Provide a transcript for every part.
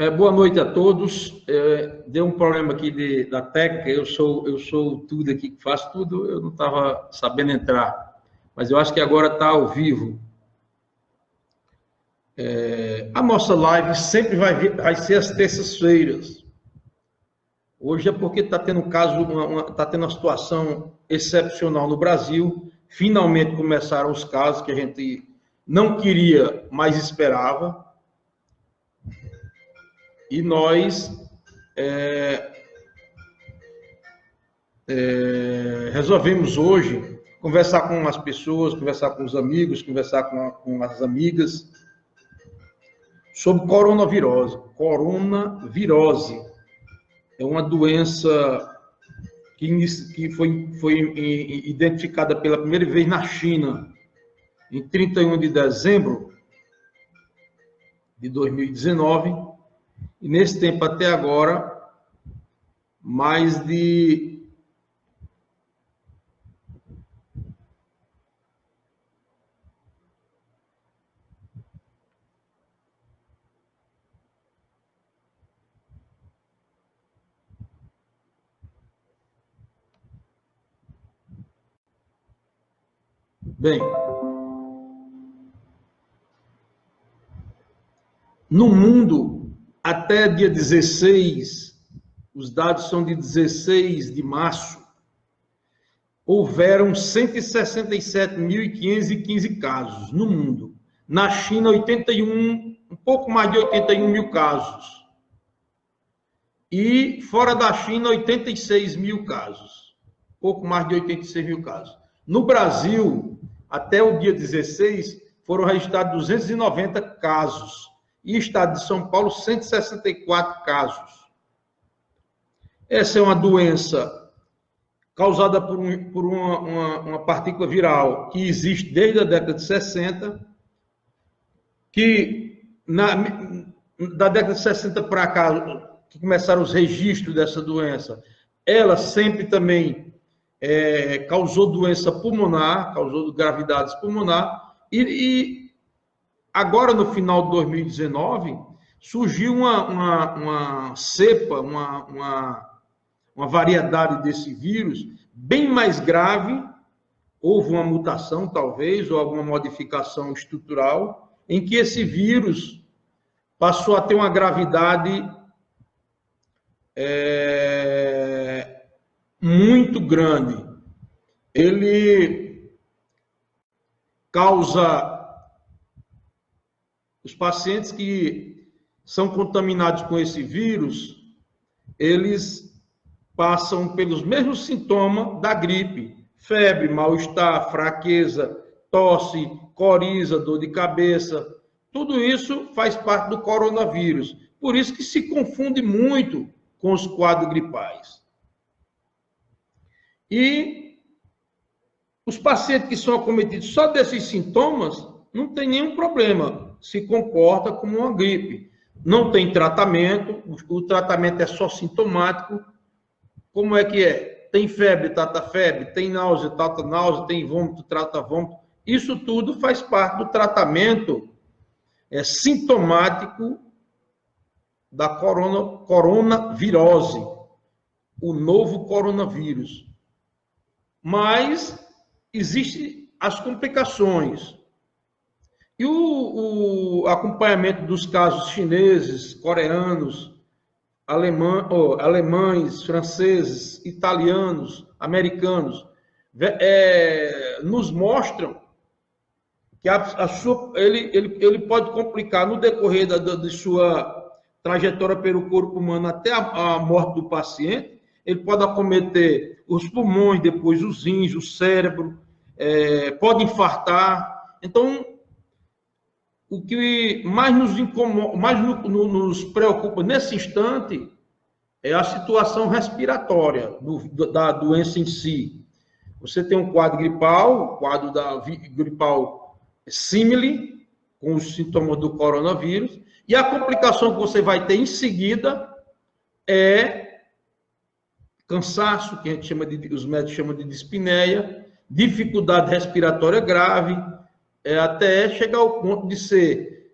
Boa noite a todos. Deu um problema aqui da técnica. Eu sou tudo aqui, que faço tudo. Eu não estava sabendo entrar, mas eu acho que agora está ao vivo. A nossa live sempre vai ser às terças-feiras. Hoje é porque está tendo está tendo uma situação excepcional no Brasil. Finalmente começaram os casos que a gente não queria, mas esperava. E nós resolvemos hoje conversar com as pessoas, conversar com os amigos, conversar com as amigas sobre coronavirose. Coronavirose é uma doença que foi identificada pela primeira vez na China em 31 de dezembro de 2019. E nesse tempo até agora, mais de no mundo, até dia 16, os dados são de 16 de março, houveram 167.515 casos no mundo. Na China, um pouco mais de 81 mil casos. E fora da China, 86 mil casos. Pouco mais de 86 mil casos. No Brasil, até o dia 16, foram registrados 290 casos. E estado de São Paulo, 164 casos. Essa é uma doença causada por uma partícula viral que existe desde a década de 60, que da década de 60 para cá, que começaram os registros dessa doença, ela sempre também causou doença pulmonar, causou gravidades pulmonar, e agora, no final de 2019, surgiu uma cepa, uma variedade desse vírus bem mais grave. Houve uma mutação, talvez, ou alguma modificação estrutural, em que esse vírus passou a ter uma gravidade muito grande. Ele causa... Os pacientes que são contaminados com esse vírus, eles passam pelos mesmos sintomas da gripe: febre, mal-estar, fraqueza, tosse, coriza, dor de cabeça. Tudo isso faz parte do coronavírus. Por isso que se confunde muito com os quadros gripais. E os pacientes que são acometidos só desses sintomas não tem nenhum problema, se comporta como uma gripe. Não tem tratamento, o tratamento é só sintomático. Como é que é? Tem febre, trata febre, tem náusea, trata náusea, tem vômito, trata vômito. Isso tudo faz parte do tratamento sintomático da coronavirose, o novo coronavírus. Mas existem as complicações. E o acompanhamento dos casos chineses, coreanos, alemães, franceses, italianos, americanos, nos mostram que ele pode complicar no decorrer de sua trajetória pelo corpo humano até a morte do paciente. Ele pode acometer os pulmões, depois os rins, o cérebro, pode infartar. Então, o que mais nos incomoda, mais nos preocupa nesse instante é a situação respiratória da doença em si. Você tem um quadro gripal, o quadro gripal símile, com os sintomas do coronavírus, e a complicação que você vai ter em seguida é cansaço, que a gente os médicos chamam de dispneia, dificuldade respiratória grave, até chegar ao ponto de ser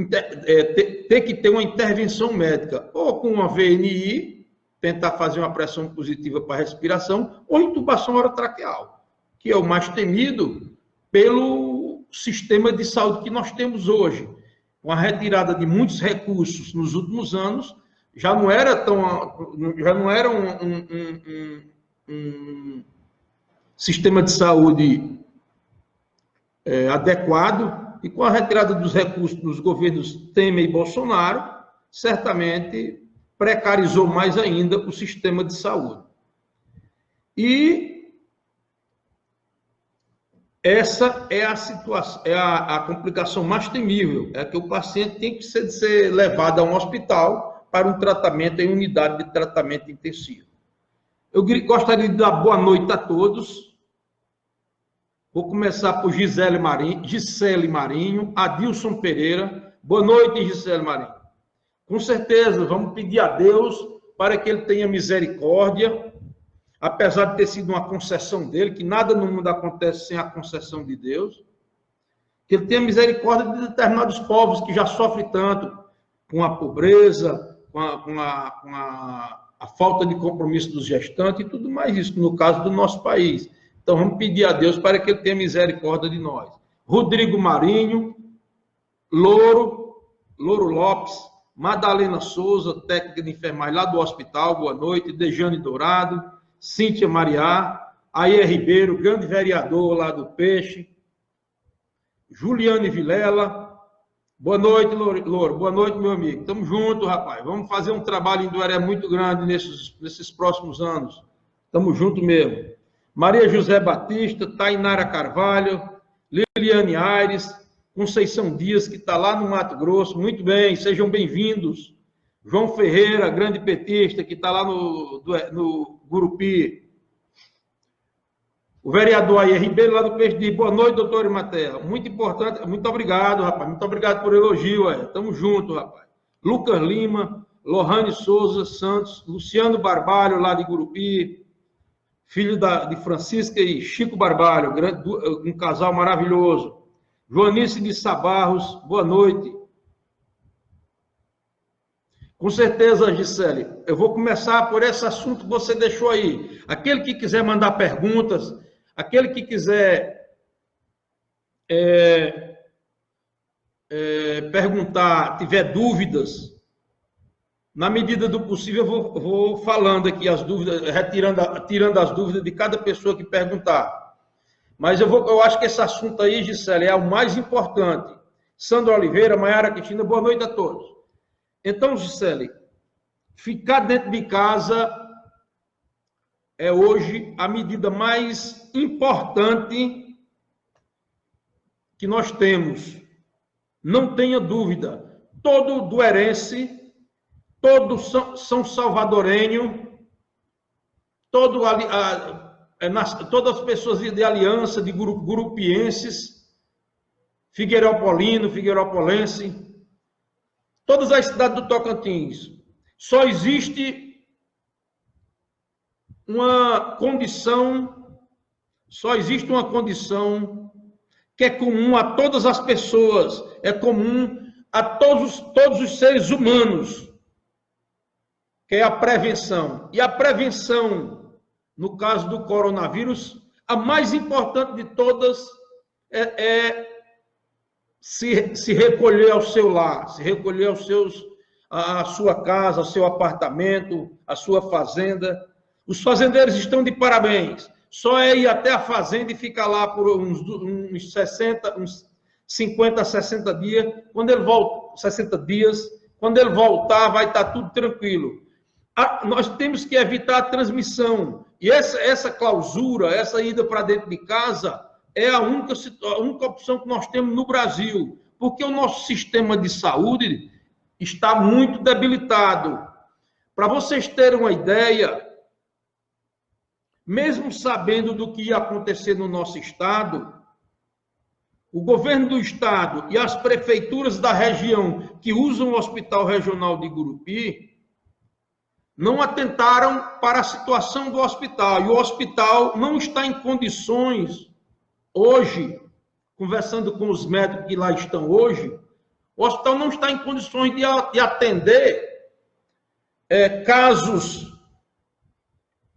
ter que ter uma intervenção médica, ou com uma VNI, tentar fazer uma pressão positiva para a respiração, ou intubação orotraqueal, que é o mais temido pelo sistema de saúde que nós temos hoje. Com a retirada de muitos recursos nos últimos anos, já não era um sistema de saúde adequado, e com a retirada dos recursos dos governos Temer e Bolsonaro, certamente precarizou mais ainda o sistema de saúde. E essa é a situação, a complicação mais temível, é que o paciente tem que ser levado a um hospital para um tratamento em unidade de tratamento intensivo. Eu gostaria de dar boa noite a todos. Vou começar por Gisele Marinho, Adilson Pereira. Boa noite, Gisele Marinho. Com certeza, vamos pedir a Deus para que Ele tenha misericórdia, apesar de ter sido uma concessão dele, que nada no mundo acontece sem a concessão de Deus, que Ele tenha misericórdia de determinados povos que já sofrem tanto com a pobreza, com a falta de compromisso dos gestantes e tudo mais isso, no caso do nosso país. Então, vamos pedir a Deus para que Ele tenha misericórdia de nós. Rodrigo Marinho, Louro Lopes, Madalena Souza, técnica de enfermagem lá do hospital, boa noite. Dejane Dourado, Cíntia Mariá, Aie Ribeiro, grande vereador lá do Peixe. Juliane Vilela, boa noite, Louro. Boa noite, meu amigo. Estamos juntos, rapaz. Vamos fazer um trabalho em Duaré muito grande nesses próximos anos. Estamos juntos mesmo. Maria José Batista, Tainara Carvalho, Liliane Aires, Conceição Dias, que está lá no Mato Grosso. Muito bem, sejam bem-vindos. João Ferreira, grande petista, que está lá no Gurupi. O vereador Aie Ribeiro, lá do Peixe, diz: boa noite, doutor Imaterra. Muito importante, muito obrigado, rapaz. Muito obrigado por elogio, Tamo junto, rapaz. Lucas Lima, Lohane Souza Santos, Luciano Barbalho, lá de Gurupi. Filho de Francisca e Chico Barbalho, um casal maravilhoso. Joanice de Sabarros, boa noite. Com certeza, Gisele, eu vou começar por esse assunto que você deixou aí. Aquele que quiser mandar perguntas, aquele que quiser perguntar, tiver dúvidas, na medida do possível, eu vou falando aqui as dúvidas, tirando as dúvidas de cada pessoa que perguntar. Mas eu acho que esse assunto aí, Gisele, é o mais importante. Sandra Oliveira, Maiara Cristina, boa noite a todos. Então, Gisele, ficar dentro de casa é hoje a medida mais importante que nós temos. Não tenha dúvida. Todo duerense, todo São Salvadorenho, todas as pessoas de aliança, de gurupienses, figueirópolense, todas as cidades do Tocantins, só existe uma condição que é comum a todas as pessoas, é comum a todos os seres humanos, que é a prevenção. E a prevenção, no caso do coronavírus, a mais importante de todas é se recolher ao seu lar, se recolher à sua casa, ao seu apartamento, à sua fazenda. Os fazendeiros estão de parabéns. Só é ir até a fazenda e ficar lá por uns 50, 60 dias. Quando ele volta, 60 dias, quando ele voltar, vai estar tudo tranquilo. Nós temos que evitar a transmissão. E essa clausura, essa ida para dentro de casa, é a única opção que nós temos no Brasil. Porque o nosso sistema de saúde está muito debilitado. Para vocês terem uma ideia, mesmo sabendo do que ia acontecer no nosso estado, o governo do estado e as prefeituras da região que usam o Hospital Regional de Gurupi não atentaram para a situação do hospital. E o hospital não está em condições, hoje, conversando com os médicos que lá estão hoje, O hospital não está em condições de atender casos,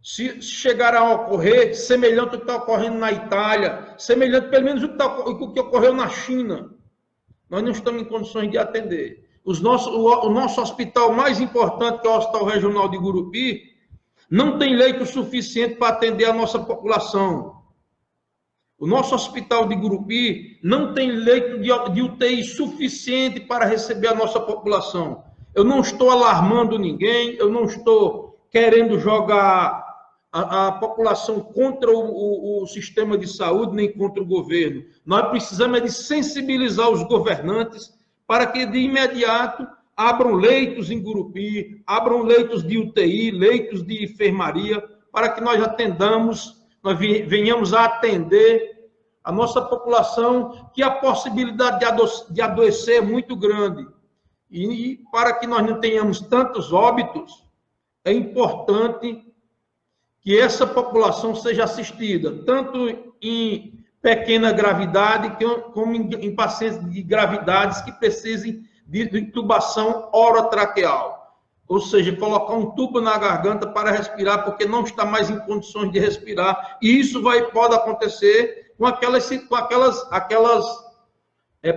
se chegar a ocorrer, semelhante ao que está ocorrendo na Itália, semelhante pelo menos o que ocorreu na China. Nós não estamos em condições de atender. O nosso hospital mais importante, que é o Hospital Regional de Gurupi, não tem leito suficiente para atender a nossa população. O nosso hospital de Gurupi não tem leito de UTI suficiente para receber a nossa população. Eu não estou alarmando ninguém, eu não estou querendo jogar a população contra o sistema de saúde, nem contra o governo. Nós precisamos de sensibilizar os governantes para que, de imediato, abram leitos em Gurupi, abram leitos de UTI, leitos de enfermaria, para que nós atendamos, nós venhamos a atender a nossa população, que a possibilidade de adoecer é muito grande. E para que nós não tenhamos tantos óbitos, é importante que essa população seja assistida, tanto em pequena gravidade, como em pacientes de gravidades que precisem de intubação orotraqueal. Ou seja, colocar um tubo na garganta para respirar, porque não está mais em condições de respirar. E isso pode acontecer com aquelas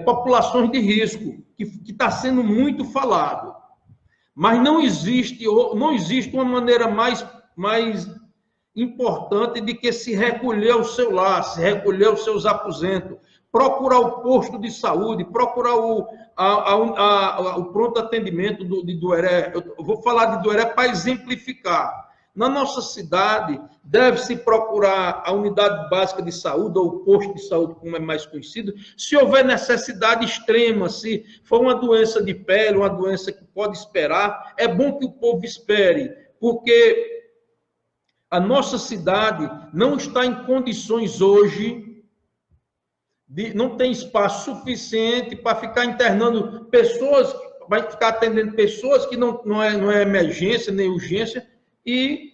populações de risco, que está sendo muito falado. Mas não existe uma maneira mais importante de que se recolher ao seu lar, se recolher aos seus aposentos, procurar o posto de saúde, procurar o pronto atendimento de Dueré. Eu vou falar de Dueré para exemplificar. Na nossa cidade, deve-se procurar a unidade básica de saúde, ou o posto de saúde, como é mais conhecido, se houver necessidade extrema, se for uma doença de pele, uma doença que pode esperar, é bom que o povo espere, porque a nossa cidade não está em condições hoje, não tem espaço suficiente para ficar internando pessoas, vai ficar atendendo pessoas que não é emergência nem urgência, e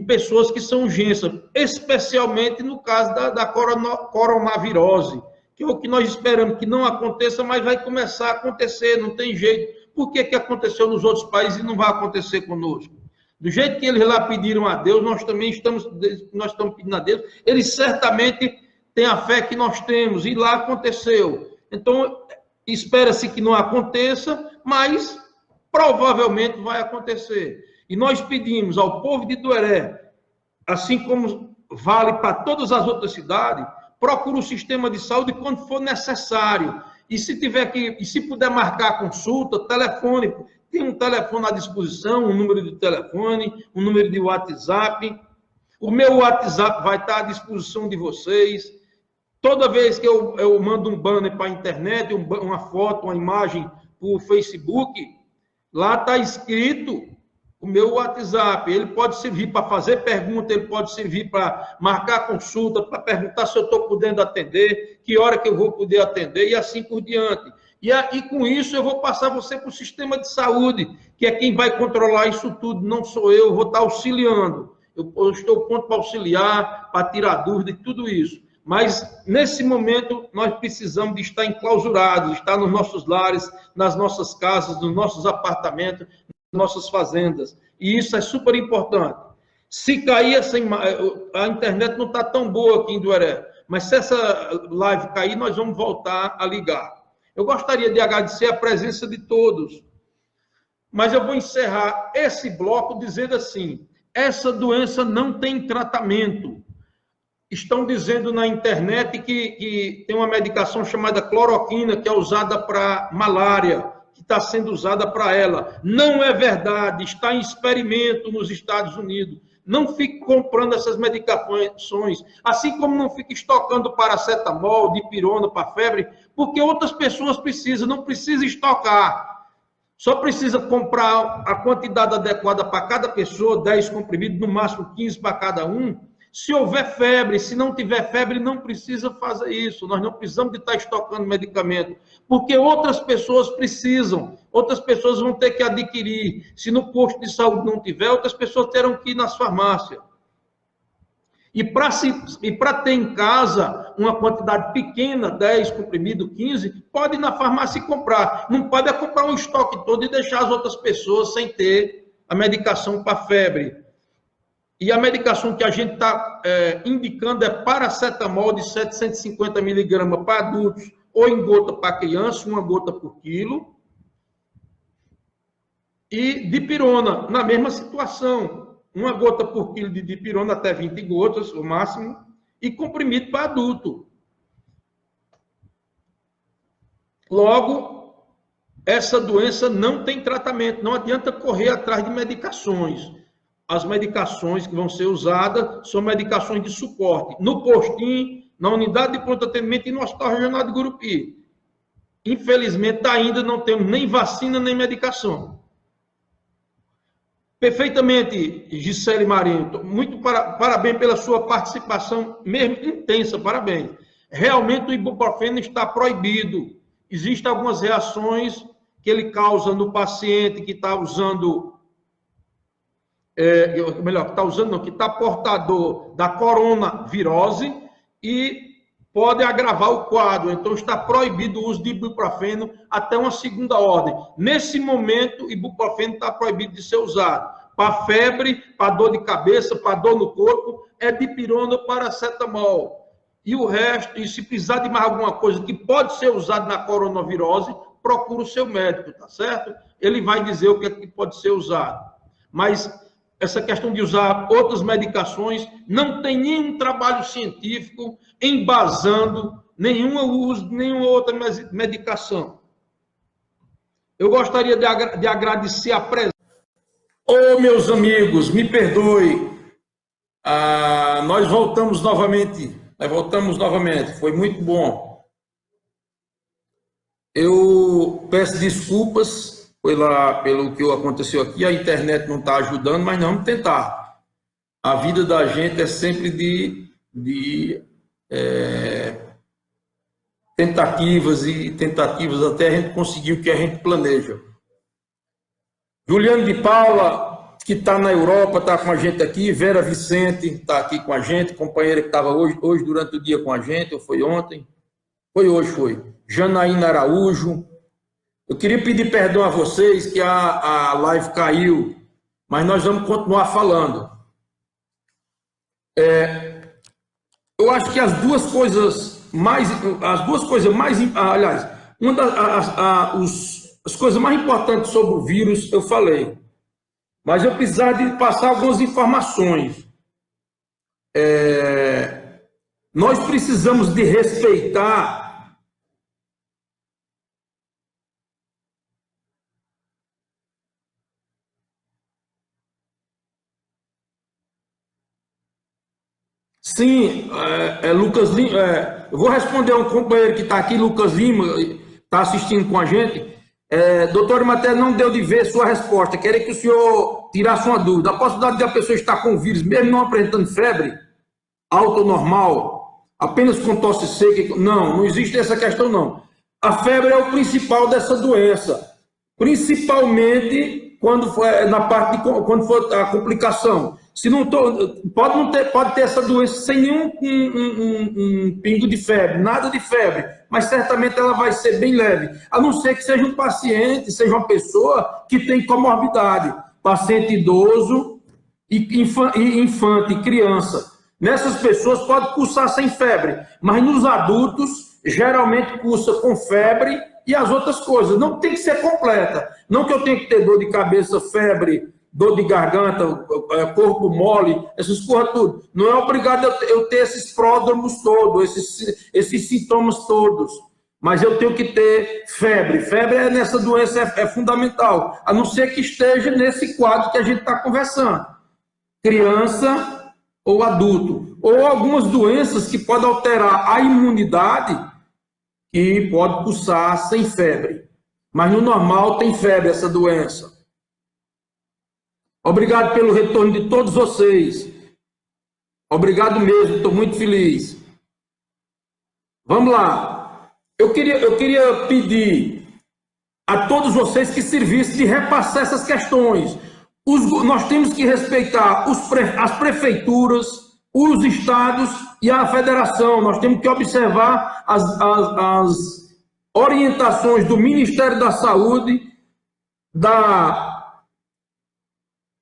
pessoas que são urgência, especialmente no caso da coronavirose, que é o que nós esperamos que não aconteça, mas vai começar a acontecer, não tem jeito. Por que aconteceu nos outros países e não vai acontecer conosco? Do jeito que eles lá pediram a Deus, nós também estamos pedindo a Deus. Eles certamente têm a fé que nós temos, e lá aconteceu. Então, espera-se que não aconteça, mas provavelmente vai acontecer. E nós pedimos ao povo de Dueré, assim como vale para todas as outras cidades, procure o sistema de saúde quando for necessário. E se puder marcar a consulta, telefone. Tem um telefone à disposição, um número de telefone, um número de WhatsApp. O meu WhatsApp vai estar à disposição de vocês. Toda vez que eu mando um banner para a internet, uma foto, uma imagem para o Facebook, lá está escrito o meu WhatsApp. Ele pode servir para fazer pergunta, ele pode servir para marcar consulta, para perguntar se eu estou podendo atender, que hora que eu vou poder atender, e assim por diante. E com isso eu vou passar você para o sistema de saúde, que é quem vai controlar isso tudo, não sou eu vou estar auxiliando. Eu estou pronto para auxiliar, para tirar dúvida e tudo isso. Mas, nesse momento, nós precisamos de estar enclausurados, estar nos nossos lares, nas nossas casas, nos nossos apartamentos, nossas fazendas, e isso é super importante. Se cair a internet não está tão boa aqui em Dueré, mas se essa live cair, nós vamos voltar a ligar. Eu gostaria de agradecer a presença de todos, mas eu vou encerrar esse bloco dizendo assim: essa doença não tem tratamento. Estão dizendo na internet que tem uma medicação chamada cloroquina, que é usada para malária, que está sendo usada para ela. Não é verdade, está em experimento nos Estados Unidos. Não fique comprando essas medicações, assim como não fique estocando paracetamol, dipirona para febre, porque outras pessoas precisam, não precisa estocar. Só precisa comprar a quantidade adequada para cada pessoa, 10 comprimidos, no máximo 15 para cada um. Se houver febre, se não tiver febre, não precisa fazer isso. Nós não precisamos de estar estocando medicamento, porque outras pessoas precisam, outras pessoas vão ter que adquirir. Se no posto de saúde não tiver, outras pessoas terão que ir nas farmácias. E para ter em casa uma quantidade pequena, 10 comprimidos, 15, pode ir na farmácia e comprar. Não pode é comprar um estoque todo e deixar as outras pessoas sem ter a medicação para febre. E a medicação que a gente está indicando é paracetamol de 750 miligramas para adultos ou em gota para criança, 1 gota por quilo. E dipirona, na mesma situação. 1 gota por quilo de dipirona, até 20 gotas, o máximo, e comprimido para adulto. Logo, essa doença não tem tratamento, não adianta correr atrás de medicações. As medicações que vão ser usadas são medicações de suporte. No postinho, na unidade de pronto atendimento e no Hospital Regional de Gurupi. Infelizmente, ainda não temos nem vacina, nem medicação. Perfeitamente, Gisele Marinho. Muito parabéns pela sua participação, mesmo intensa, parabéns. Realmente o ibuprofeno está proibido. Existem algumas reações que ele causa no paciente que está usando, que está portador da coronavirose e pode agravar o quadro. Então está proibido o uso de ibuprofeno até uma segunda ordem. Nesse momento, o ibuprofeno está proibido de ser usado. Para febre, para dor de cabeça, para dor no corpo, é dipirona ou paracetamol. E o resto, e se precisar de mais alguma coisa que pode ser usado na coronavirose, procura o seu médico, tá certo? Ele vai dizer o que é que pode ser usado. Mas essa questão de usar outras medicações, não tem nenhum trabalho científico embasando nenhum uso de nenhuma outra medicação. Eu gostaria de agradecer a presença. Ô, meus amigos, me perdoe. Nós voltamos novamente. Foi muito bom. Eu peço desculpas pelo que aconteceu aqui. A internet não está ajudando, mas não vamos tentar. A vida da gente é sempre de tentativas e tentativas até a gente conseguir o que a gente planeja. Juliano de Paula, que está na Europa, está com a gente aqui. Vera Vicente está aqui com a gente, companheira que estava hoje durante o dia com a gente, ou foi ontem? Foi hoje, foi. Janaína Araújo. Eu queria pedir perdão a vocês que a live caiu, mas nós vamos continuar falando. Eu acho que as duas coisas mais, aliás, as coisas mais importantes sobre o vírus eu falei, mas eu precisava de passar algumas informações. Nós precisamos de respeitar Sim, Lucas Lima, eu vou responder a um companheiro que está aqui, Lucas Lima, está assistindo com a gente. Doutor Matéria, não deu de ver sua resposta. Queria que o senhor tirasse uma dúvida. A possibilidade de a pessoa estar com o vírus, mesmo não apresentando febre, alta ou normal, apenas com tosse seca, não existe essa questão, não. A febre é o principal dessa doença, principalmente quando for quando for a complicação. Se não pode ter essa doença sem nenhum um pingo de febre, nada de febre, mas certamente ela vai ser bem leve, a não ser que seja um paciente, seja uma pessoa que tem comorbidade, paciente idoso, infante, criança. Nessas pessoas pode cursar sem febre, mas nos adultos geralmente cursa com febre e as outras coisas. Não tem que ser completa. Não que eu tenha que ter dor de cabeça, febre, dor de garganta, corpo mole, essas coisas tudo. Não é obrigado eu ter esses pródromos todos, esses sintomas todos. Mas eu tenho que ter febre. Febre nessa doença é fundamental, a não ser que esteja nesse quadro que a gente está conversando. Criança ou adulto. Ou algumas doenças que podem alterar a imunidade, que pode cursar sem febre. Mas no normal tem febre essa doença. Obrigado pelo retorno de todos vocês. Obrigado mesmo, estou muito feliz. Vamos lá. Eu queria pedir a todos vocês que servissem de repassar essas questões. Nós temos que respeitar as prefeituras, os estados e a federação. Nós temos que observar as orientações do Ministério da Saúde, da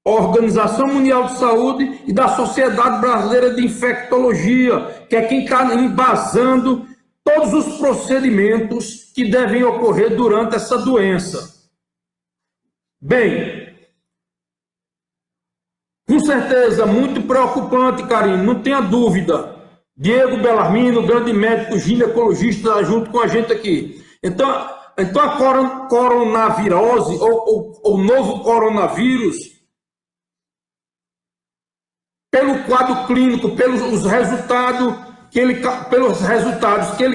Organização Mundial de Saúde e da Sociedade Brasileira de Infectologia, que é quem está embasando todos os procedimentos que devem ocorrer durante essa doença. Bem, com certeza, muito preocupante, Karine, não tenha dúvida. Diego Bellarmino, grande médico ginecologista, junto com a gente aqui. Então a coronavirose, ou novo coronavírus, pelo quadro clínico, pelos resultados que ele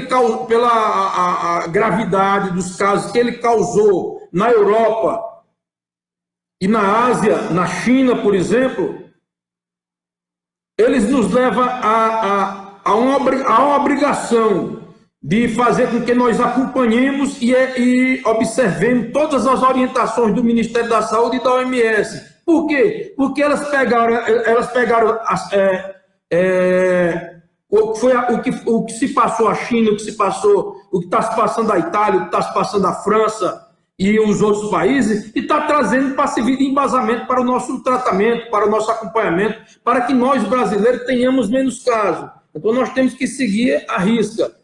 causou, pela a gravidade dos casos que ele causou na Europa e na Ásia, na China, por exemplo, eles nos levam a uma obrigação de fazer com que nós acompanhemos e observemos todas as orientações do Ministério da Saúde e da OMS. Por quê? Porque elas pegaram o que se passou a China, o que está se passando a Itália, o que está se passando a França e os outros países, e está trazendo para servir de embasamento para o nosso tratamento, para o nosso acompanhamento, para que nós brasileiros tenhamos menos casos. Então nós temos que seguir à risca.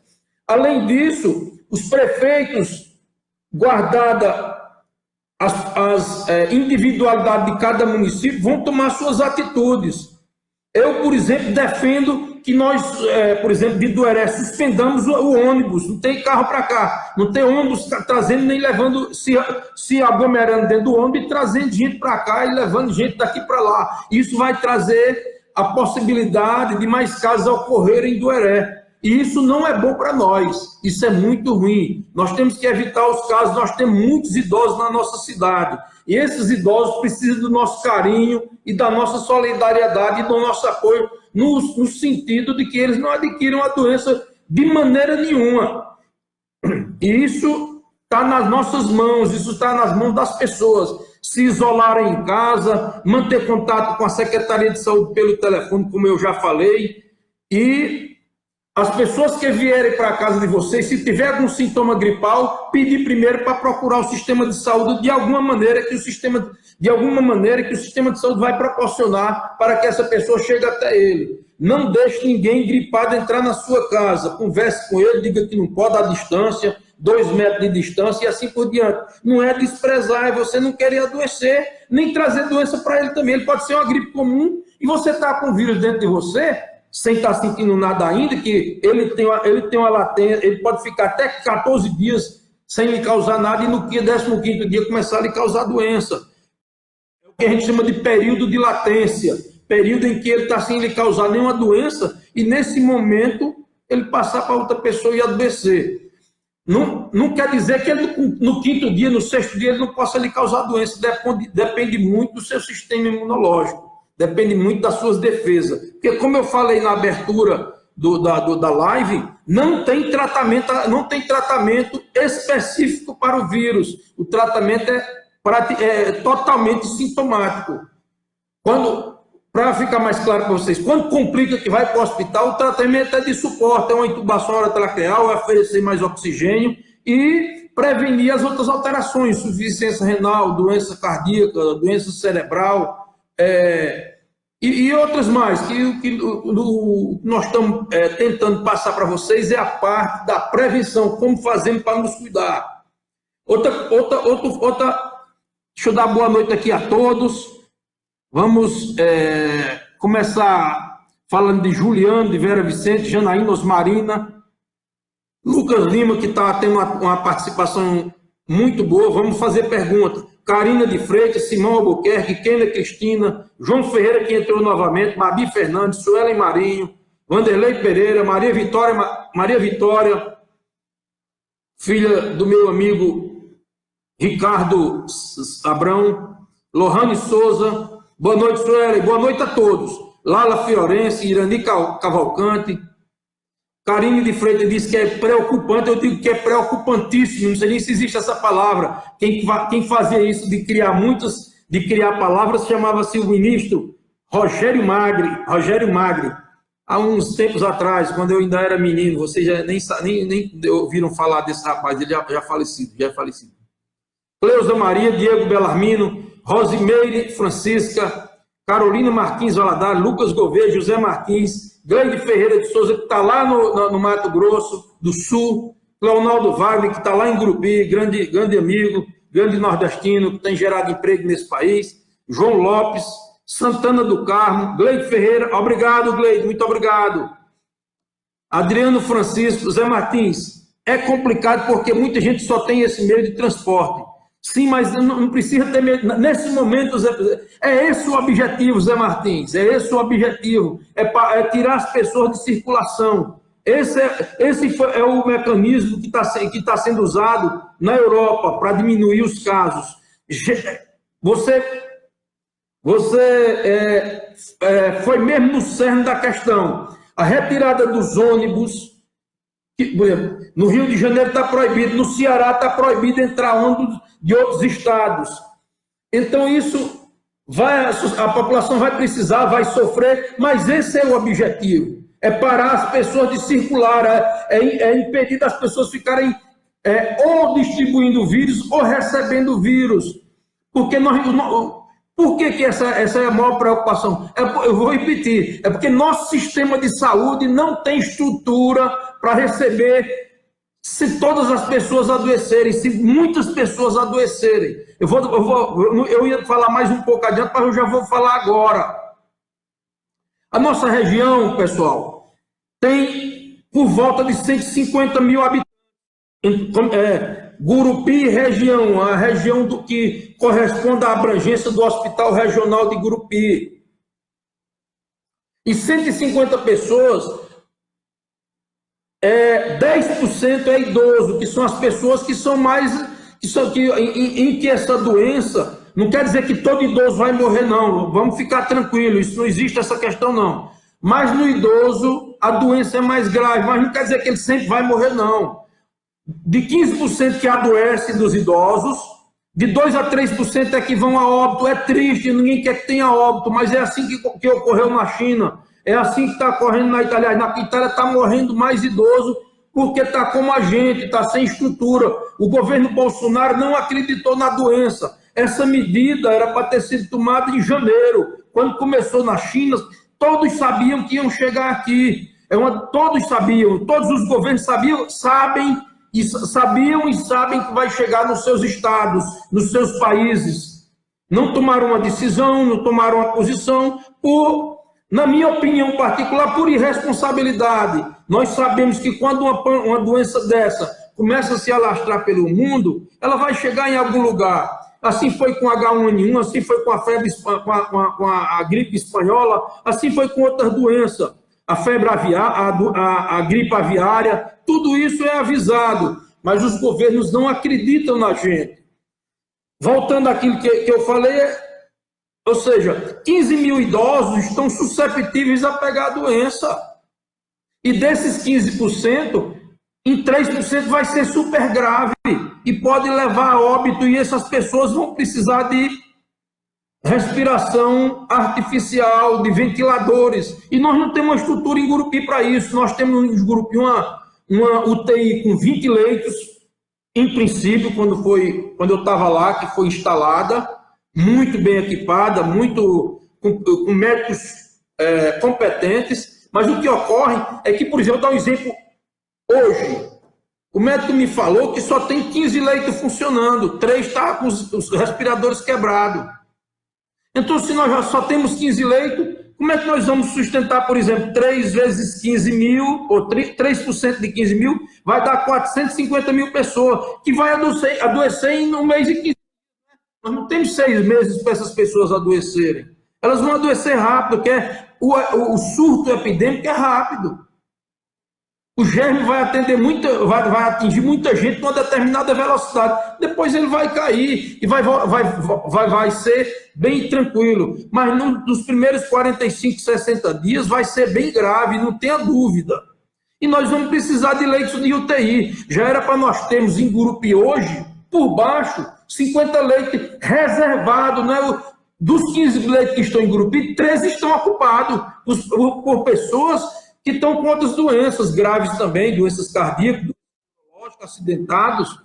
Além disso, os prefeitos, guardada as individualidades de cada município, vão tomar suas atitudes. Eu, por exemplo, defendo que nós, por exemplo, de Dueré, suspendamos o ônibus. Não tem carro para cá, não tem ônibus trazendo nem levando, se aglomerando dentro do ônibus e trazendo gente para cá e levando gente daqui para lá. Isso vai trazer a possibilidade de mais casos ocorrerem em Dueré. E isso não é bom para nós, isso é muito ruim. Nós temos que evitar os casos, nós temos muitos idosos na nossa cidade. E esses idosos precisam do nosso carinho e da nossa solidariedade e do nosso apoio, no sentido de que eles não adquiram a doença de maneira nenhuma. E isso está nas nossas mãos, isso está nas mãos das pessoas. Se isolarem em casa, manter contato com a Secretaria de Saúde pelo telefone, como eu já falei, e as pessoas que vierem para a casa de vocês, se tiver algum sintoma gripal, pedir primeiro para procurar o sistema de saúde de alguma maneira que o sistema de saúde vai proporcionar para que essa pessoa chegue até ele. Não deixe ninguém gripado entrar na sua casa. Converse com ele, diga que não pode à distância, 2 metros de distância e assim por diante. Não é desprezar, é você não querer adoecer, nem trazer doença para ele também. Ele pode ser uma gripe comum e você está com o vírus dentro de você, sem estar sentindo nada ainda, que ele tem uma latência, ele pode ficar até 14 dias sem lhe causar nada e no 15º dia começar a lhe causar doença. É o que a gente chama de período de latência, período em que ele está sem lhe causar nenhuma doença e nesse momento ele passar para outra pessoa e adoecer. Não quer dizer que ele, no 5º dia, no 6º dia, ele não possa lhe causar doença, depende muito do seu sistema imunológico. Depende muito das suas defesas. Porque, como eu falei na abertura da live, não tem tratamento específico para o vírus. O tratamento é totalmente sintomático. Para ficar mais claro para vocês, quando complica que vai para o hospital, o tratamento é de suporte, é uma intubação orotraqueal, é oferecer mais oxigênio e prevenir as outras alterações, insuficiência renal, doença cardíaca, doença cerebral, e outras mais, que nós estamos tentando passar para vocês é a parte da prevenção, como fazemos para nos cuidar. Deixa eu dar boa noite aqui a todos. Vamos começar falando de Juliano, de Vera Vicente, Janaína Osmarina, Lucas Lima, que está tendo uma participação muito boa. Vamos fazer perguntas. Karina de Freitas, Simão Albuquerque, Kênia Cristina, João Ferreira, que entrou novamente, Mabi Fernandes, Suelen Marinho, Vanderlei Pereira, Maria Vitória, filha do meu amigo Ricardo Abrão, Lohane Souza, boa noite, Suelen, boa noite a todos. Lala Fiorense, Irani Cavalcante, Karine de Freitas disse que é preocupante, eu digo que é preocupantíssimo, não sei nem se existe essa palavra. Quem fazia isso de criar palavras chamava-se o ministro Rogério Magri. há uns tempos atrás, quando eu ainda era menino, vocês já nem ouviram falar desse rapaz, ele já é falecido, Cleusa Maria, Diego Belarmino, Rosimeire Francisca, Carolina Martins Valadares, Lucas Gouveia, José Martins, Gleide Ferreira de Souza, que está lá no Mato Grosso do Sul, Leonardo Wagner, que está lá em Gurupi, grande amigo, grande nordestino, que tem gerado emprego nesse país, João Lopes, Santana do Carmo, Gleide Ferreira, obrigado, Gleide, muito obrigado. Adriano Francisco, Zé Martins, é complicado porque muita gente só tem esse meio de transporte. Sim, mas não precisa ter medo. Nesse momento, é esse o objetivo, Zé Martins, é esse o objetivo, é tirar as pessoas de circulação. Esse é o mecanismo que está sendo usado na Europa para diminuir os casos. Você foi mesmo no cerne da questão. A retirada dos ônibus, no Rio de Janeiro está proibido, no Ceará está proibido entrar ônibus de outros estados. Então isso a população vai precisar, vai sofrer, mas esse é o objetivo, é parar as pessoas de circular, é impedir das pessoas ficarem ou distribuindo vírus ou recebendo vírus, porque por que essa é a maior preocupação? Eu vou repetir, é porque nosso sistema de saúde não tem estrutura para receber se todas as pessoas adoecerem, se muitas pessoas adoecerem. Eu ia falar mais um pouco adiante, mas eu já vou falar agora. A nossa região, pessoal, tem por volta de 150 mil habitantes. Gurupi região, a região que corresponde à abrangência do Hospital Regional de Gurupi. E 150 pessoas, 10% é idoso, que são as pessoas que são mais, em que essa doença, não quer dizer que todo idoso vai morrer, não, vamos ficar tranquilos, isso não existe essa questão, não. Mas no idoso, a doença é mais grave, mas não quer dizer que ele sempre vai morrer, não. De 15% que adoece dos idosos, de 2 a 3% é que vão a óbito. É triste, ninguém quer que tenha óbito, mas é assim que ocorreu na China, é assim que está ocorrendo na Itália. Na Itália está morrendo mais idoso porque está como a gente, está sem estrutura. O governo Bolsonaro não acreditou na doença. Essa medida era para ter sido tomada em janeiro. Quando começou na China, todos sabiam que iam chegar aqui. Todos sabiam, todos os governos sabem e sabem que vai chegar nos seus estados, nos seus países. Não tomaram uma decisão, não tomaram uma posição, na minha opinião particular, por irresponsabilidade. Nós sabemos que quando uma doença dessa começa a se alastrar pelo mundo, ela vai chegar em algum lugar. Assim foi com H1N1, assim foi com a febre, com a gripe espanhola, assim foi com outras doenças. A febre aviária, a gripe aviária, tudo isso é avisado, mas os governos não acreditam na gente. Voltando àquilo que eu falei, ou seja, 15 mil idosos estão susceptíveis a pegar a doença. E desses 15%, em 3% vai ser super grave e pode levar a óbito, e essas pessoas vão precisar de respiração artificial, de ventiladores, e nós não temos uma estrutura em Gurupi para isso. Nós temos em Gurupi uma UTI com 20 leitos, em princípio, quando eu estava lá, que foi instalada, muito bem equipada, com médicos competentes, mas o que ocorre é que, por exemplo, eu vou dar um exemplo hoje. O médico me falou que só tem 15 leitos funcionando, 3 estão com os respiradores quebrados. Então, se nós já só temos 15 leitos, como é que nós vamos sustentar, por exemplo, 3 vezes 15 mil, ou 3% de 15 mil, vai dar 450 mil pessoas, que vai adoecer em um mês e 15 dias. Nós não temos 6 meses para essas pessoas adoecerem. Elas vão adoecer rápido, porque o surto epidêmico é rápido. O germe vai atingir muita gente com uma determinada velocidade. Depois ele vai cair e vai ser bem tranquilo. Mas nos primeiros 45, 60 dias vai ser bem grave, não tenha dúvida. E nós vamos precisar de leitos de UTI. Já era para nós termos em Gurupi hoje, por baixo, 50 leitos reservados. Não é Dos 15 leitos que estão em Gurupi, 13 estão ocupados por pessoas que estão com outras doenças graves também, doenças cardíacas, acidentados.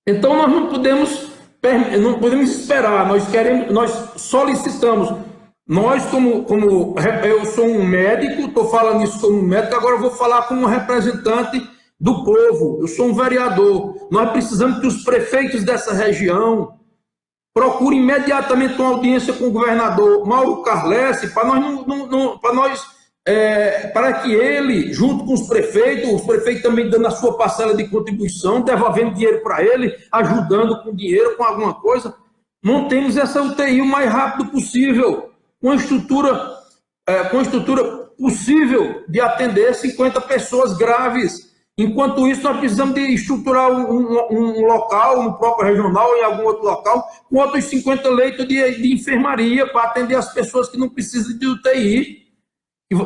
Então nós não podemos esperar, nós solicitamos, nós como eu sou um médico, estou falando isso como médico, agora eu vou falar como representante do povo, eu sou um vereador, nós precisamos que os prefeitos dessa região procurem imediatamente uma audiência com o governador Mauro Carlesse, para que ele, junto com os prefeitos também dando a sua parcela de contribuição, devolvendo dinheiro para ele, ajudando com dinheiro, com alguma coisa, montemos essa UTI o mais rápido possível, com a estrutura possível de atender 50 pessoas graves. Enquanto isso, nós precisamos de estruturar um local, no próprio regional, em algum outro local, com outros 50 leitos de enfermaria para atender as pessoas que não precisam de UTI.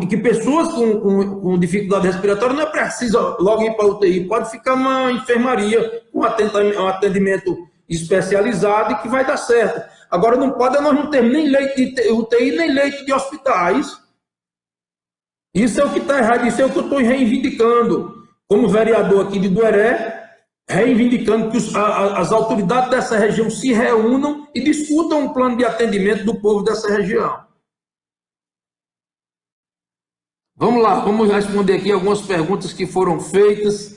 Que pessoas com dificuldade respiratória não é preciso logo ir para a UTI, pode ficar numa enfermaria com um atendimento especializado e que vai dar certo. Agora, não pode nós não termos nem leito de UTI, nem leito de hospitais. Isso é o que está errado, isso é o que eu estou reivindicando. Como vereador aqui de Dueré, reivindicando que as autoridades dessa região se reúnam e discutam um plano de atendimento do povo dessa região. Vamos lá, vamos responder aqui algumas perguntas que foram feitas.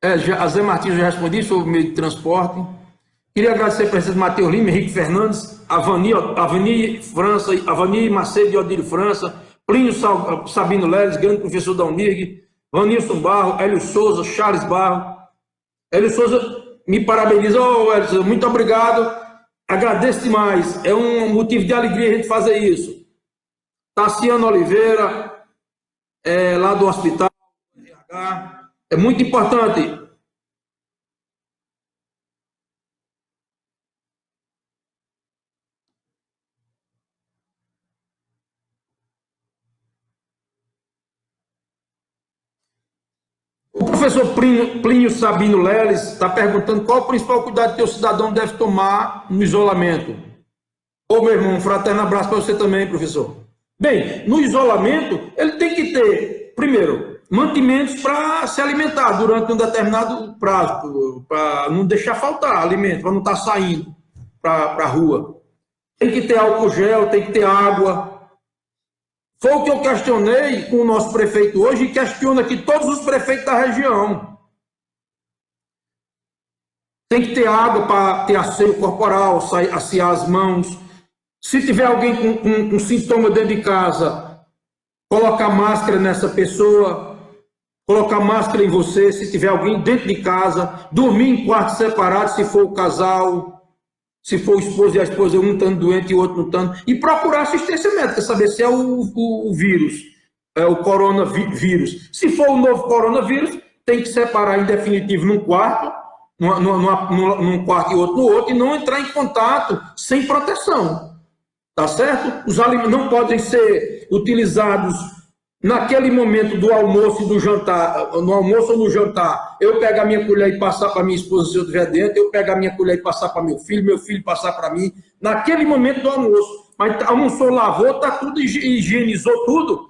A Zé Martins já respondi sobre o meio de transporte. Queria agradecer a presença de Matheus Lima, Henrique Fernandes, Avani França, Avani Macedo e Odílio França, Plínio Sabino Leles, grande professor da Unirg, Vanilson Barro, Hélio Souza, Charles Barro. Hélio Souza me parabeniza. Hélio, muito obrigado, agradeço demais, é um motivo de alegria a gente fazer isso. Tassiano Oliveira, lá do hospital, é muito importante. O professor Plínio Sabino Leles está perguntando qual o principal cuidado que o cidadão deve tomar no isolamento. Ô, meu irmão, um fraterno abraço para você também, professor. Bem, no isolamento, ele tem que ter, primeiro, mantimentos para se alimentar durante um determinado prazo, para não deixar faltar alimento, para não estar saindo para a rua. Tem que ter álcool gel, tem que ter água. Foi o que eu questionei com o nosso prefeito hoje e questiono aqui todos os prefeitos da região. Tem que ter água para ter asseio corporal, assear as mãos. Se tiver alguém com sintoma dentro de casa, colocar máscara nessa pessoa, colocar máscara em você, se tiver alguém dentro de casa, dormir em quartos separados, se for o casal. Se for o esposo e a esposa, um estando doente e o outro não estando, e procurar assistência médica, saber se é o vírus, o coronavírus. Se for o novo coronavírus, tem que separar em definitivo num quarto, num quarto e outro no outro, e não entrar em contato sem proteção. Tá certo? Os alimentos não podem ser utilizados naquele momento do almoço e do jantar, no almoço ou no jantar, eu pegar a minha colher e passar para minha esposa se eu estiver dentro, eu pegar a minha colher e passar para meu filho passar para mim, naquele momento do almoço. Mas almoçou, lavou, tá tudo, higienizou tudo.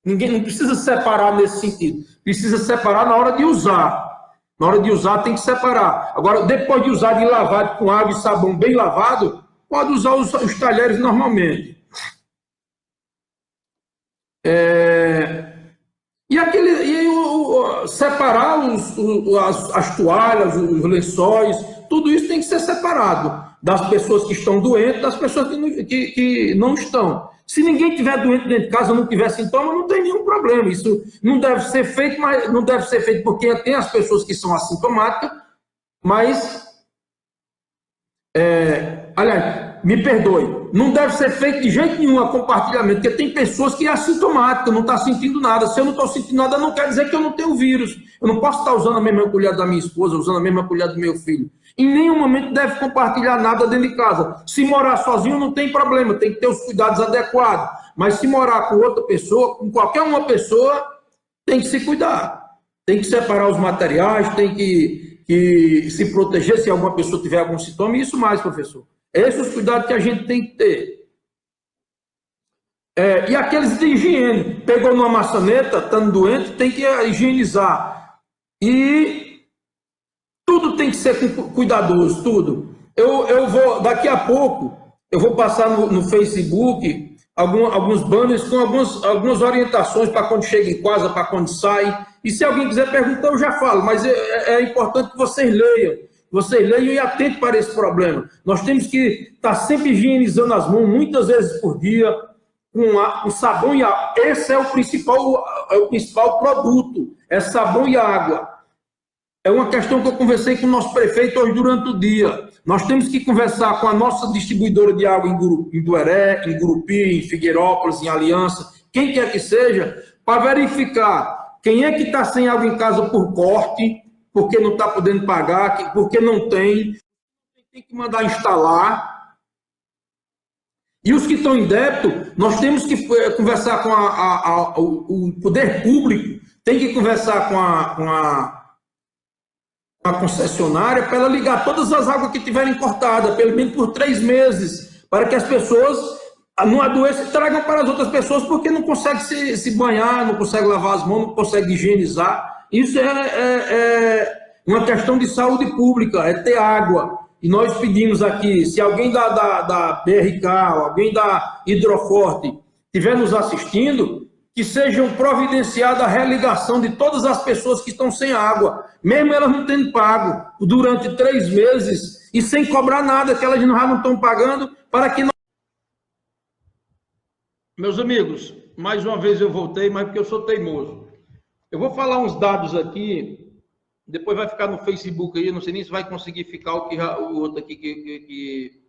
Ninguém não precisa separar nesse sentido. Precisa separar na hora de usar. Na hora de usar tem que separar. Agora, depois de usar, de lavar com água e sabão bem lavado, pode usar os talheres normalmente. Separar as toalhas, os lençóis, tudo isso tem que ser separado das pessoas que estão doentes, das pessoas que não estão. Se ninguém tiver doente dentro de casa, não tiver sintoma, não tem nenhum problema. Isso não deve ser feito, mas não deve ser feito porque tem as pessoas que são assintomáticas, mas aliás, me perdoe, não deve ser feito de jeito nenhum a compartilhamento, porque tem pessoas que é assintomática, não está sentindo nada. Se eu não estou sentindo nada, não quer dizer que eu não tenho vírus. Eu não posso estar usando a mesma colher da minha esposa, usando a mesma colher do meu filho. Em nenhum momento deve compartilhar nada dentro de casa. Se morar sozinho, não tem problema, tem que ter os cuidados adequados. Mas se morar com outra pessoa, com qualquer uma pessoa, tem que se cuidar. Tem que separar os materiais, tem que se proteger se alguma pessoa tiver algum sintoma, e isso mais, professor. Esses são os cuidados que a gente tem que ter. E aqueles de higiene, pegou numa maçaneta, estando doente, tem que higienizar. E tudo tem que ser cuidadoso, tudo. Eu vou, daqui a pouco, eu vou passar no Facebook alguns banners com algumas orientações para quando chega em casa, para quando sai. E se alguém quiser perguntar, eu já falo, mas é importante que vocês leiam e atentem para esse problema. Nós temos que estar sempre higienizando as mãos, muitas vezes por dia, com sabão e água. Esse é o principal produto, é sabão e água. É uma questão que eu conversei com o nosso prefeito hoje durante o dia. Nós temos que conversar com a nossa distribuidora de água em Dueré, em Gurupi, em Figueirópolis, em Aliança, quem quer que seja, para verificar quem é que está sem água em casa por corte, porque não está podendo pagar, porque não tem que mandar instalar. E os que estão em débito, nós temos que conversar com o poder público, tem que conversar com a concessionária para ela ligar todas as águas que tiverem cortadas, pelo menos por 3 meses, para que as pessoas não adoeçam e tragam para as outras pessoas, porque não consegue se banhar, não consegue lavar as mãos, não consegue higienizar. Isso é uma questão de saúde pública, é ter água. E nós pedimos aqui, se alguém da BRK, alguém da Hidroforte estiver nos assistindo, que sejam providenciada a religação de todas as pessoas que estão sem água, mesmo elas não tendo pago durante 3 meses e sem cobrar nada, que elas já não estão pagando, para que não... Meus amigos, mais uma vez eu voltei, mas porque eu sou teimoso. Eu vou falar uns dados aqui, depois vai ficar no Facebook aí, não sei nem se vai conseguir ficar o outro aqui que...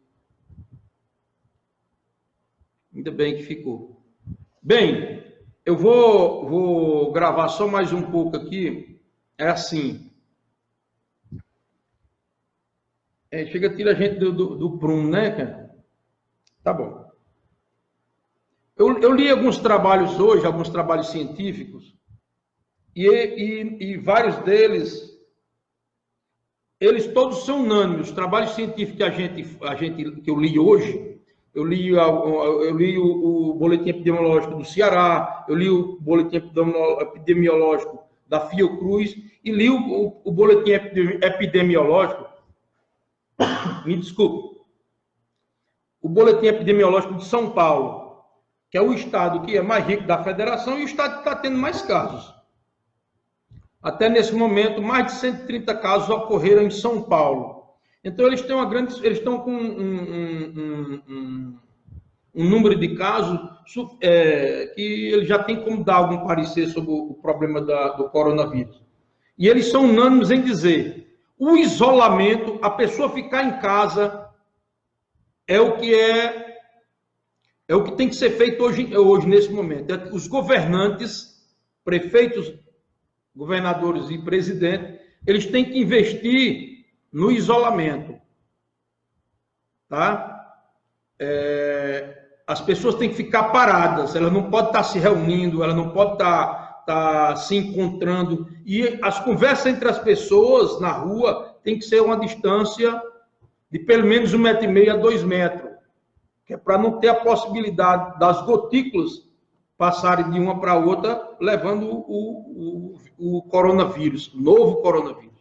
Ainda bem que ficou. Bem, eu vou gravar só mais um pouco aqui. É assim. Chega, tira a gente do prumo, né, cara? Tá bom. Eu li alguns trabalhos hoje, alguns trabalhos científicos, e vários deles, eles todos são unânimes. Os trabalhos científicos que eu li hoje, eu li o boletim epidemiológico do Ceará, eu li o boletim epidemiológico da Fiocruz e li o boletim epidemiológico, me desculpe, o boletim epidemiológico de São Paulo, que é o estado que é mais rico da federação e o estado que está tendo mais casos. Até nesse momento, mais de 130 casos ocorreram em São Paulo. Então, eles estão com um número de casos que eles já têm como dar algum parecer sobre o problema do coronavírus. E eles são unânimes em dizer, o isolamento, a pessoa ficar em casa, é o que tem que ser feito hoje nesse momento. Os governantes, prefeitos, governadores e presidentes, eles têm que investir no isolamento, tá? As pessoas têm que ficar paradas, elas não podem estar se reunindo, elas não podem estar se encontrando, e as conversas entre as pessoas na rua tem que ser uma distância de pelo menos 1,5 metro a 2 metros, que é para não ter a possibilidade das gotículas passarem de uma para outra, levando o coronavírus, o novo coronavírus.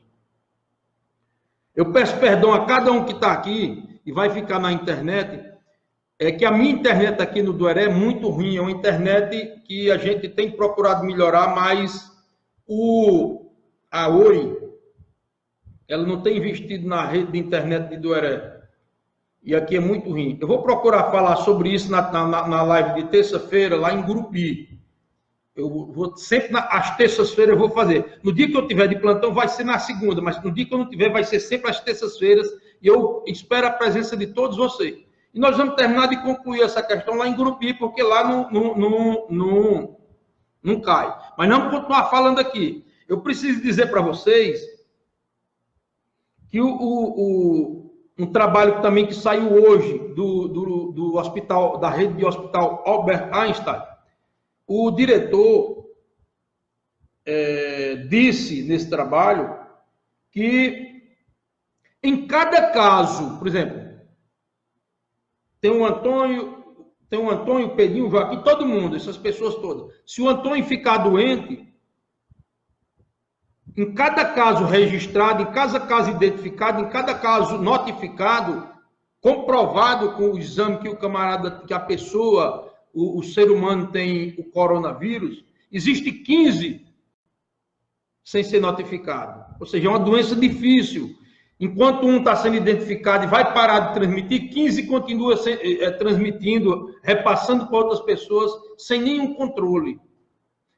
Eu peço perdão a cada um que está aqui e vai ficar na internet, que a minha internet aqui no Dueré é muito ruim, é uma internet que a gente tem procurado melhorar, mas a Oi, ela não tem investido na rede de internet de Dueré. E aqui é muito ruim. Eu vou procurar falar sobre isso na live de terça-feira, lá em Gurupi. Eu vou sempre, às terças-feiras eu vou fazer. No dia que eu tiver de plantão vai ser na segunda, mas no dia que eu não tiver vai ser sempre às terças-feiras, e eu espero a presença de todos vocês. E nós vamos terminar de concluir essa questão lá em Gurupi, porque lá não cai. Mas não vamos continuar falando aqui. Eu preciso dizer para vocês que um trabalho também que saiu hoje do hospital, da rede de hospital Albert Einstein, o diretor disse nesse trabalho que em cada caso, por exemplo, tem um Antônio, o Pedrinho, o Joaquim, todo mundo, essas pessoas todas. Se o Antônio ficar doente, em cada caso registrado, em cada caso identificado, em cada caso notificado, comprovado com o exame que o camarada, que a pessoa, o ser humano tem o coronavírus, existe 15 sem ser notificado. Ou seja, é uma doença difícil. Enquanto um está sendo identificado e vai parar de transmitir, 15 continua transmitindo, repassando para outras pessoas, sem nenhum controle.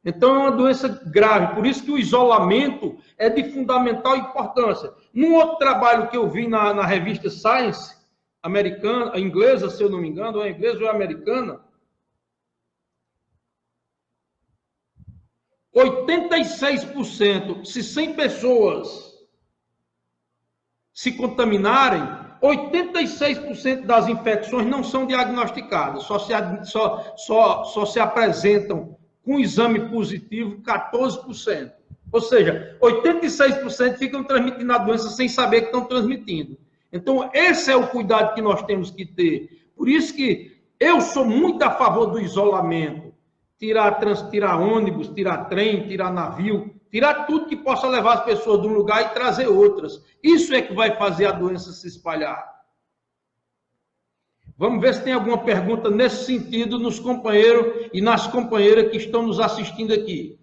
Então, é uma doença grave. Por isso que o isolamento é de fundamental importância. Num outro trabalho que eu vi na revista Science, americana, inglesa, se eu não me engano, ou é inglesa ou é americana, 86%, se 100 pessoas se contaminarem, 86% das infecções não são diagnosticadas, só se apresentam com exame positivo 14%. Ou seja, 86% ficam transmitindo a doença sem saber que estão transmitindo. Então, esse é o cuidado que nós temos que ter. Por isso que eu sou muito a favor do isolamento. Tirar ônibus, tirar trem, tirar navio, tirar tudo que possa levar as pessoas de um lugar e trazer outras. Isso é que vai fazer a doença se espalhar. Vamos ver se tem alguma pergunta nesse sentido nos companheiros e nas companheiras que estão nos assistindo aqui.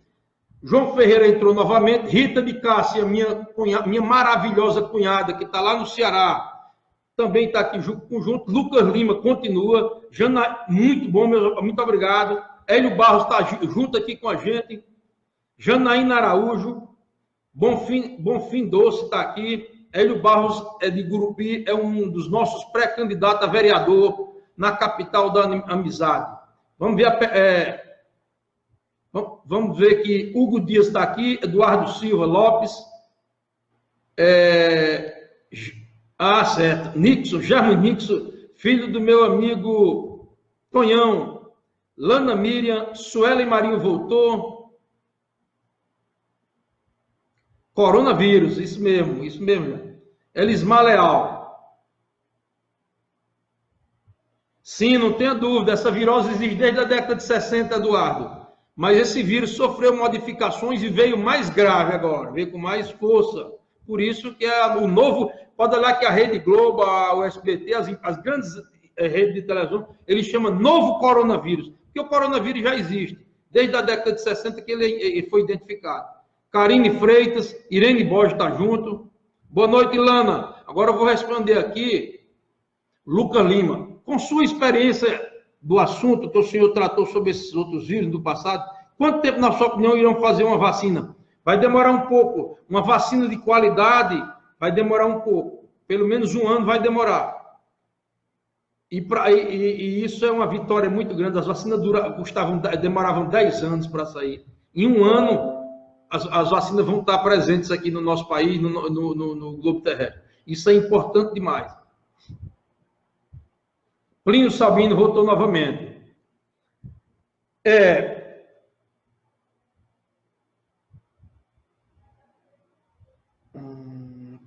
João Ferreira entrou novamente. Rita de Cássia, minha maravilhosa cunhada, que está lá no Ceará, também está aqui junto. Lucas Lima continua. Jana, muito bom, muito obrigado. Hélio Barros está junto aqui com a gente. Janaína Araújo. Bonfim Doce está aqui. Hélio Barros é de Gurupi, é um dos nossos pré-candidatos a vereador na capital da amizade. Vamos ver que Hugo Dias está aqui, Eduardo Silva Lopes. Certo. Nixon, German Nixon, filho do meu amigo Tonhão. Lana Miriam, Suelen Marinho voltou. Coronavírus, isso mesmo. Elismar Leal. Sim, não tenha dúvida, essa virose existe desde a década de 60, Eduardo. Mas esse vírus sofreu modificações e veio mais grave agora, veio com mais força. Por isso que é o novo... Pode olhar que a Rede Globo, o SBT, as grandes redes de televisão, ele chama novo coronavírus. Porque o coronavírus já existe, desde a década de 60 que ele foi identificado. Karine Freitas, Irene Borges está junto. Boa noite, Ilana. Agora eu vou responder aqui, Lucas Lima. Com sua experiência do assunto que o senhor tratou sobre esses outros vírus do passado, quanto tempo, na sua opinião, irão fazer uma vacina? Vai demorar um pouco. Uma vacina de qualidade vai demorar um pouco. Pelo menos um ano vai demorar. E isso é uma vitória muito grande. As vacinas demoravam 10 anos para sair. Em um ano, as vacinas vão estar presentes aqui no nosso país, no globo terrestre. Isso é importante demais. Plínio Sabino voltou novamente.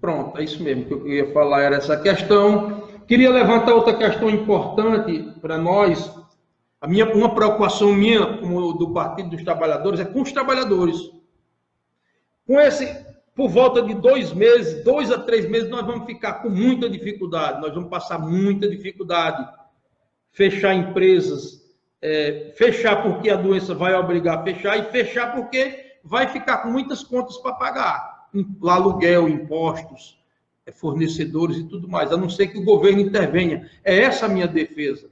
Pronto, é isso mesmo que eu ia falar, era essa questão. Queria levantar outra questão importante para nós. Uma preocupação minha, como do Partido dos Trabalhadores, é com os trabalhadores. Por volta de 2 a 3 meses, nós vamos ficar com muita dificuldade, nós vamos passar muita dificuldade. Fechar empresas, fechar porque a doença vai obrigar a fechar, e fechar porque vai ficar com muitas contas para pagar. Aluguel, impostos, fornecedores e tudo mais, a não ser que o governo intervenha. É essa a minha defesa.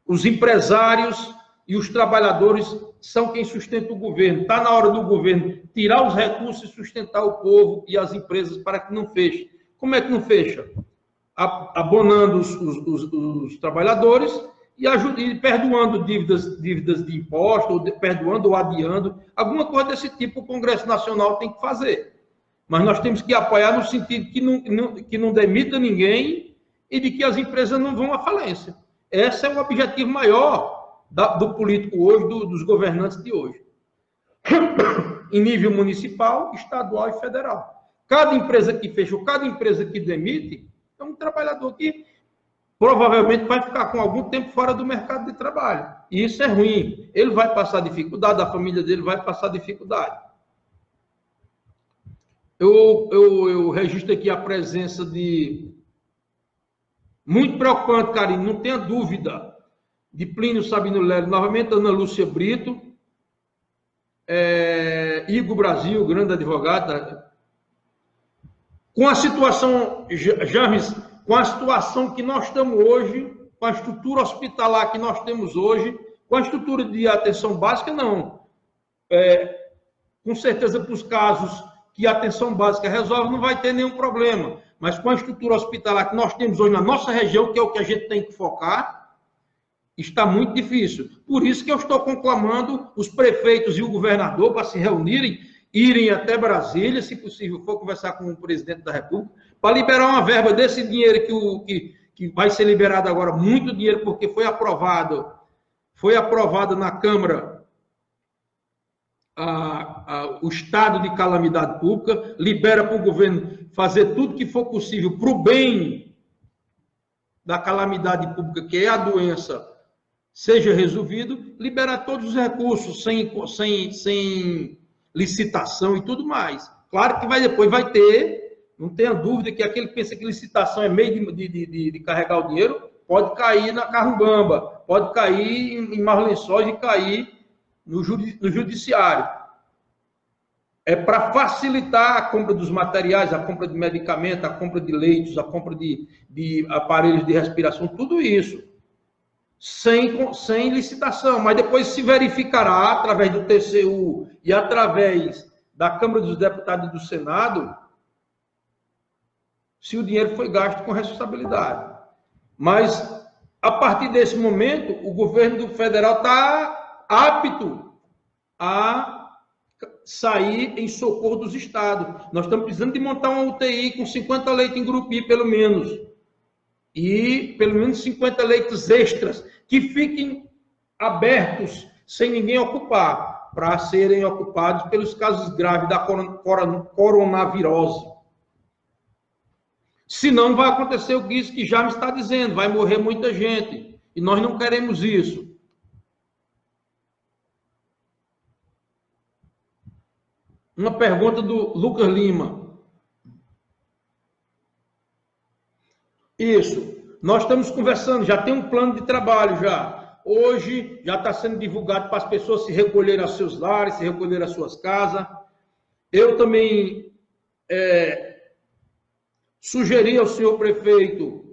Os empresários e os trabalhadores são quem sustenta o governo. Está na hora do governo tirar os recursos e sustentar o povo e as empresas para que não feche. Como é que não fecha? Abonando os trabalhadores e perdoando dívidas de imposto, ou perdoando ou adiando. Alguma coisa desse tipo o Congresso Nacional tem que fazer. Mas nós temos que apoiar no sentido que não demita ninguém e de que as empresas não vão à falência. Esse é o objetivo maior do político hoje, dos governantes de hoje. em nível municipal, estadual e federal. Cada empresa que fecha, cada empresa que demite, é um trabalhador que provavelmente vai ficar com algum tempo fora do mercado de trabalho. E isso é ruim. Ele vai passar dificuldade, a família dele vai passar dificuldade. Eu registro aqui a presença de... Muito preocupante, Karine, não tenha dúvida, de Plínio Sabino Lélio, novamente Ana Lúcia Brito, Igor Brasil, grande advogado. Com a situação, James, com a situação que nós estamos hoje, com a estrutura hospitalar que nós temos hoje, com a estrutura de atenção básica, não. Com certeza, para os casos que a atenção básica resolve, não vai ter nenhum problema. Mas com a estrutura hospitalar que nós temos hoje na nossa região, que é o que a gente tem que focar, está muito difícil. Por isso que eu estou conclamando os prefeitos e o governador para se reunirem, irem até Brasília, se possível for conversar com o presidente da República, para liberar uma verba desse dinheiro que vai ser liberado agora, muito dinheiro, porque foi aprovado na Câmara o estado de calamidade pública, libera para o governo fazer tudo que for possível para o bem da calamidade pública, que é a doença, seja resolvido, liberar todos os recursos sem licitação e tudo mais. Claro que depois vai ter, não tenha dúvida que aquele que pensa que licitação é meio de carregar o dinheiro, pode cair na carrumbamba, pode cair em maus lençóis e cair no judiciário. É para facilitar a compra dos materiais, a compra de medicamentos, a compra de leitos, a compra de aparelhos de respiração, tudo isso, sem licitação. Mas depois se verificará, através do TCU e através da Câmara dos Deputados e do Senado, se o dinheiro foi gasto com responsabilidade. Mas, a partir desse momento, o governo federal está apto a sair em socorro dos estados. Nós estamos precisando de montar uma UTI com 50 leitos em Gurupi, pelo menos. E pelo menos 50 leitos extras, que fiquem abertos, sem ninguém ocupar, para serem ocupados pelos casos graves da coronavirose. Senão vai acontecer o que já me está dizendo, vai morrer muita gente. E nós não queremos isso. Uma pergunta do Lucas Lima. Isso. Nós estamos conversando, já tem um plano de trabalho já. Hoje já está sendo divulgado para as pessoas se recolherem aos seus lares, se recolherem às suas casas. Eu também sugeri ao senhor prefeito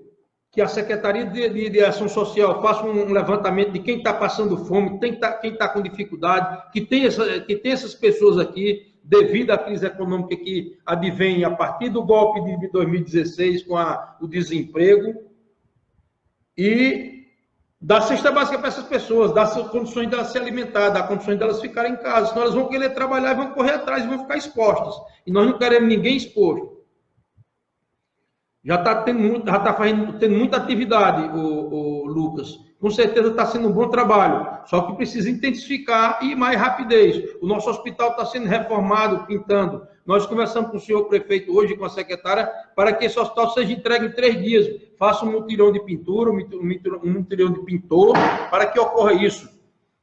que a Secretaria de Ação Social faça um levantamento de quem está passando fome, quem está com dificuldade, que tem essas pessoas aqui, devido à crise econômica que advém a partir do golpe de 2016 com o desemprego, e dar cesta básica para essas pessoas, dar condições delas se alimentar, dar condições delas ficarem em casa, senão elas vão querer trabalhar e vão correr atrás e vão ficar expostas. E nós não queremos ninguém exposto. Já está tendo muita atividade, o Lucas. Com certeza está sendo um bom trabalho, só que precisa intensificar e mais rapidez. O nosso hospital está sendo reformado, pintando. Nós conversamos com o senhor prefeito hoje, com a secretária, para que esse hospital seja entregue em 3 dias. Faça um mutirão de pintura, um mutirão de pintor, para que ocorra isso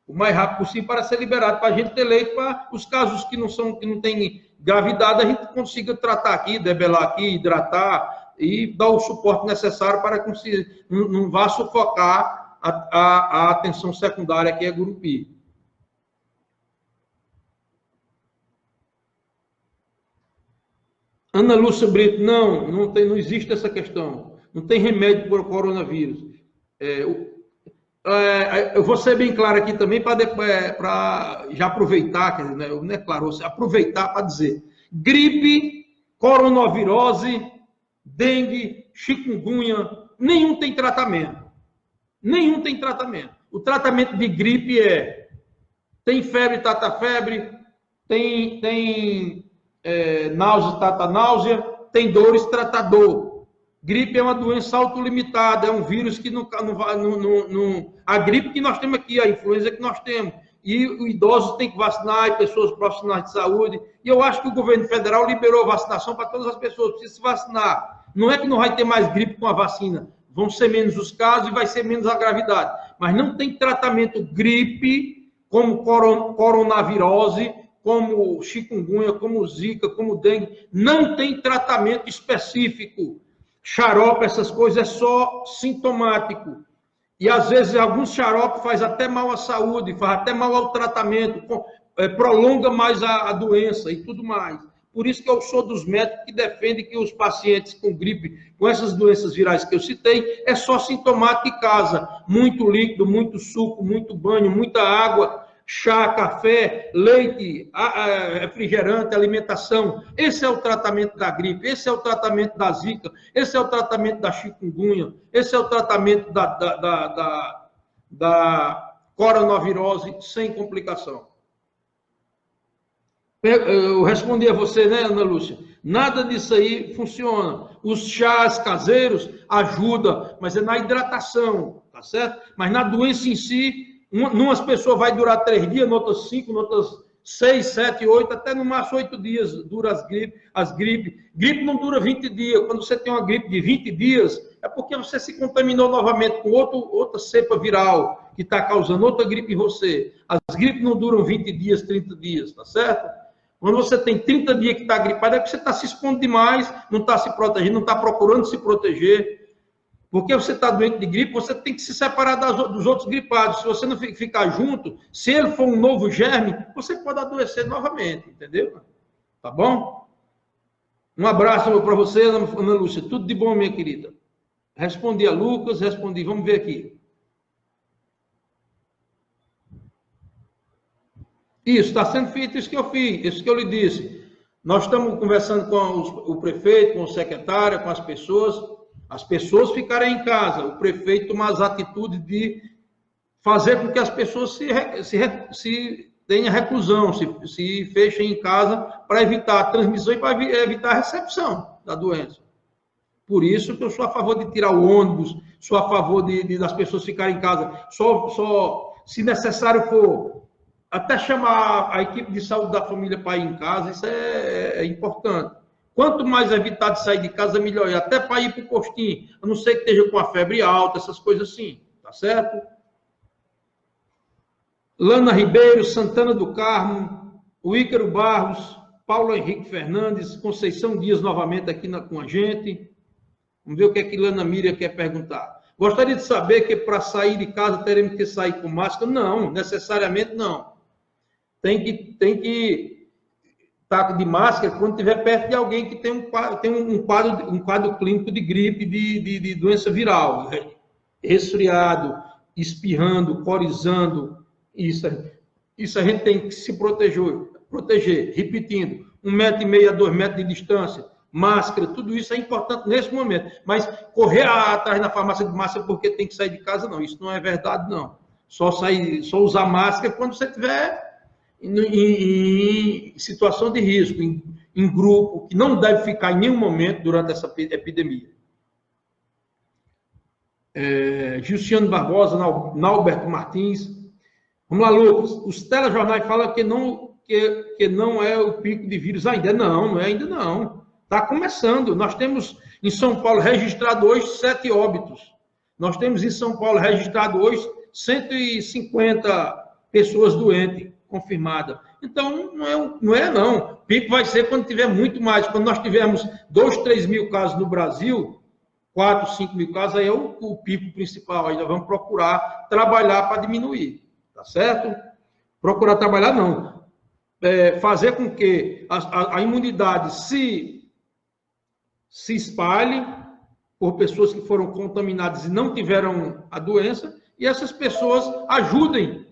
o mais rápido possível, para ser liberado, para a gente ter leito, para os casos que não têm gravidade, a gente consiga tratar aqui, debelar aqui, hidratar e dar o suporte necessário para que não vá sufocar a atenção secundária, que é Gurupi. Ana Lúcia Brito, não existe essa questão. Não tem remédio para o coronavírus. Eu vou ser bem claro aqui também, para já aproveitar, não é claro, aproveitar para dizer: gripe, coronavirose, dengue, chikungunya, nenhum tem tratamento. Nenhum tem tratamento. O tratamento de gripe tem febre, trata febre, tem náusea, trata náusea, tem dores, trata dor. Gripe é uma doença autolimitada, é um vírus que não a gripe que nós temos aqui, a influenza que nós temos, e o idoso tem que vacinar, e pessoas profissionais de saúde. E eu acho que o governo federal liberou a vacinação para todas as pessoas, precisam se vacinar. Não é que não vai ter mais gripe com a vacina, vão ser menos os casos e vai ser menos a gravidade. Mas não tem tratamento gripe, como coronavirose, como chikungunya, como zika, como dengue. Não tem tratamento específico. Xarope, essas coisas, é só sintomático. E, às vezes, alguns xarope faz até mal à saúde, faz até mal ao tratamento, prolonga mais a doença e tudo mais. Por isso que eu sou dos médicos que defendem que os pacientes com gripe, com essas doenças virais que eu citei, é só sintomático em casa. Muito líquido, muito suco, muito banho, muita água, chá, café, leite, refrigerante, alimentação. Esse é o tratamento da gripe, esse é o tratamento da zika, esse é o tratamento da chikungunya, esse é o tratamento da coronavirose sem complicação. Eu respondi a você, né, Ana Lúcia? Nada disso aí funciona. Os chás caseiros ajudam, mas é na hidratação, tá certo? Mas na doença em si, umas pessoas vai durar 3 dias, noutras 5, noutras 6, 7, 8, até no máximo 8 dias dura as gripes. Gripe não dura 20 dias. Quando você tem uma gripe de 20 dias, é porque você se contaminou novamente com outra cepa viral que está causando outra gripe em você. As gripes não duram 20 dias, 30 dias, tá certo? Quando você tem 30 dias que está gripado, é porque você está se expondo demais, não está se protegendo, não está procurando se proteger. Porque você está doente de gripe, você tem que se separar dos outros gripados. Se você não ficar junto, se ele for um novo germe, você pode adoecer novamente, entendeu? Tá bom? Um abraço para você, Ana Lúcia. Tudo de bom, minha querida. Respondi a Lucas, respondi. Vamos ver aqui. Isso, está sendo feito isso que eu fiz, isso que eu lhe disse. Nós estamos conversando com o prefeito, com o secretário, com as pessoas ficarem em casa, o prefeito tomar as atitudes de fazer com que as pessoas se tenham reclusão, se fechem em casa para evitar a transmissão e para evitar a recepção da doença. Por isso que eu sou a favor de tirar o ônibus, sou a favor das pessoas ficarem em casa, só se necessário for, até chamar a equipe de saúde da família para ir em casa, isso é importante. Quanto mais evitar de sair de casa, melhor. E até para ir para o postinho, a não ser que esteja com a febre alta, essas coisas assim, tá certo? Lana Ribeiro, Santana do Carmo, o Ícaro Barros, Paulo Henrique Fernandes, Conceição Dias novamente aqui com a gente. Vamos ver o que é que Lana Miriam quer perguntar. Gostaria de saber que para sair de casa teremos que sair com máscara? Não, necessariamente não. Tem que estar de máscara quando estiver perto de alguém que tem um quadro clínico de gripe, de doença viral, resfriado, espirrando, corizando. Isso a gente tem que se proteger. Repetindo, 1,5 m a 2 metros de distância, máscara, tudo isso é importante nesse momento. Mas correr atrás na farmácia de máscara porque tem que sair de casa, não. Isso não é verdade, não. Só usar máscara quando você estiver em situação de risco, em grupo, que não deve ficar em nenhum momento durante essa epidemia. Gilciano Barbosa, Nalberto Martins. Vamos lá, Lucas. Os telejornais falam que não é o pico de vírus ainda. Não é ainda não. Está começando. Nós temos em São Paulo registrado hoje 7 óbitos. Nós temos em São Paulo registrado hoje 150 pessoas doentes confirmadas. Então, não. O pico vai ser quando tiver muito mais. Quando nós tivermos 2, 3 mil casos no Brasil, 4, 5 mil casos, aí é o pico principal. Aí nós vamos procurar trabalhar para diminuir. Tá certo? Procurar trabalhar, não. Fazer com que a imunidade se espalhe por pessoas que foram contaminadas e não tiveram a doença, e essas pessoas ajudem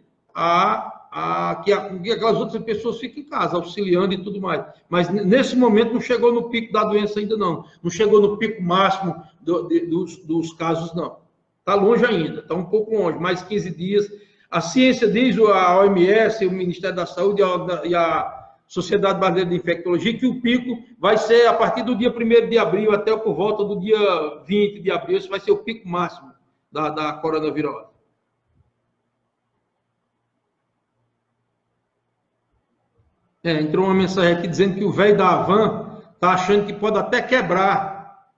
que aquelas outras pessoas fiquem em casa, auxiliando e tudo mais. Mas, nesse momento, não chegou no pico da doença ainda, não. Não chegou no pico máximo dos casos, não. Está longe ainda, está um pouco longe, mais 15 dias. A ciência diz, a OMS, o Ministério da Saúde e a Sociedade Brasileira de Infectologia, que o pico vai ser a partir do dia 1º de abril até por volta do dia 20 de abril, esse vai ser o pico máximo da coronavirose. Entrou uma mensagem aqui dizendo que o velho da Havan está achando que pode até quebrar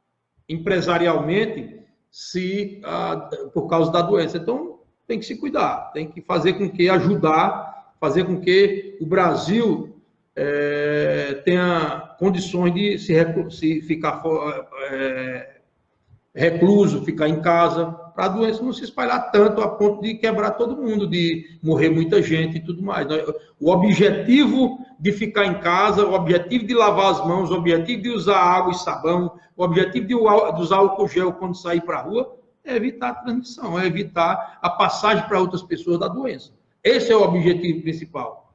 empresarialmente por causa da doença. Então, tem que se cuidar, tem que fazer com que fazer com que o Brasil tenha condições de se ficar recluso, ficar em casa, para a doença não se espalhar tanto a ponto de quebrar todo mundo, de morrer muita gente e tudo mais. O objetivo de ficar em casa, o objetivo de lavar as mãos, o objetivo de usar água e sabão, o objetivo de usar álcool gel quando sair para a rua, é evitar a transmissão, é evitar a passagem para outras pessoas da doença. Esse é o objetivo principal.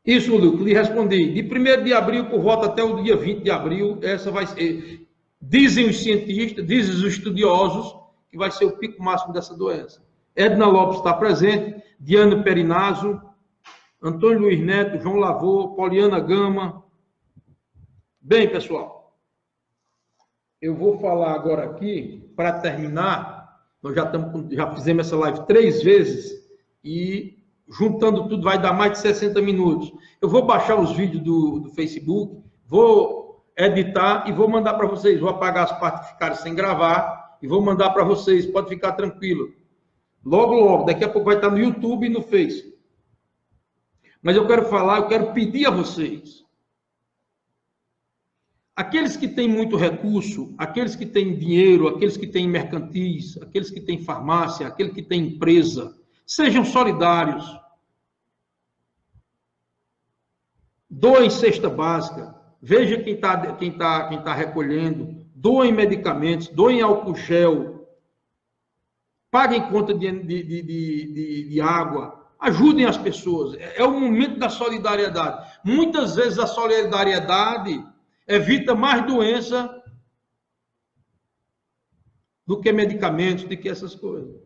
Isso, Luco, lhe respondi. De 1º de abril por volta até o dia 20 de abril, essa vai ser... Dizem os cientistas, dizem os estudiosos, que vai ser o pico máximo dessa doença. Edna Lopes está presente, Diana Perinazzo, Antônio Luiz Neto, João Lavô, Poliana Gama. Bem, pessoal, eu vou falar agora aqui, para terminar, nós já fizemos essa live 3 vezes, e juntando tudo vai dar mais de 60 minutos. Eu vou baixar os vídeos do Facebook, vou editar e vou mandar para vocês. Vou apagar as partes que ficaram sem gravar e vou mandar para vocês. Pode ficar tranquilo. Logo, logo. Daqui a pouco vai estar no YouTube e no Face. Mas eu quero pedir a vocês. Aqueles que têm muito recurso, aqueles que têm dinheiro, aqueles que têm mercantis, aqueles que têm farmácia, aqueles que têm empresa, sejam solidários. Doem cesta básica. Veja quem tá recolhendo, doem medicamentos, doem álcool gel, paguem conta de água, ajudem as pessoas. É o momento da solidariedade. Muitas vezes a solidariedade evita mais doença do que medicamentos, do que essas coisas.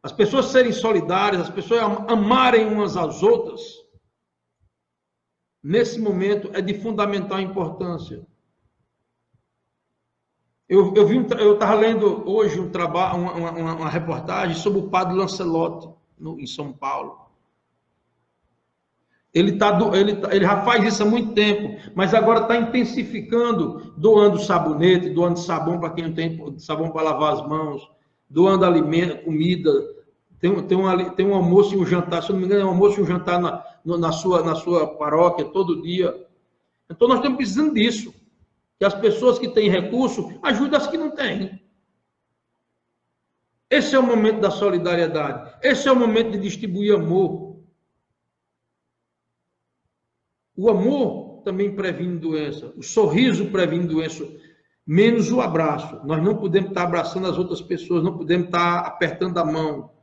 As pessoas serem solidárias, as pessoas amarem umas às outras, nesse momento, é de fundamental importância. Eu estava lendo hoje uma reportagem sobre o padre Lancelotti, em São Paulo. Ele já faz isso há muito tempo, mas agora está intensificando, doando sabonete, doando sabão para quem não tem sabão para lavar as mãos, doando alimento, comida. Tem um almoço e um jantar, se não me engano, é um almoço e um jantar na sua paróquia, todo dia. Então, nós estamos precisando disso. Que as pessoas que têm recurso ajudem as que não têm. Esse é o momento da solidariedade. Esse é o momento de distribuir amor. O amor também previne doença. O sorriso previne doença. Menos o abraço. Nós não podemos estar abraçando as outras pessoas, não podemos estar apertando a mão.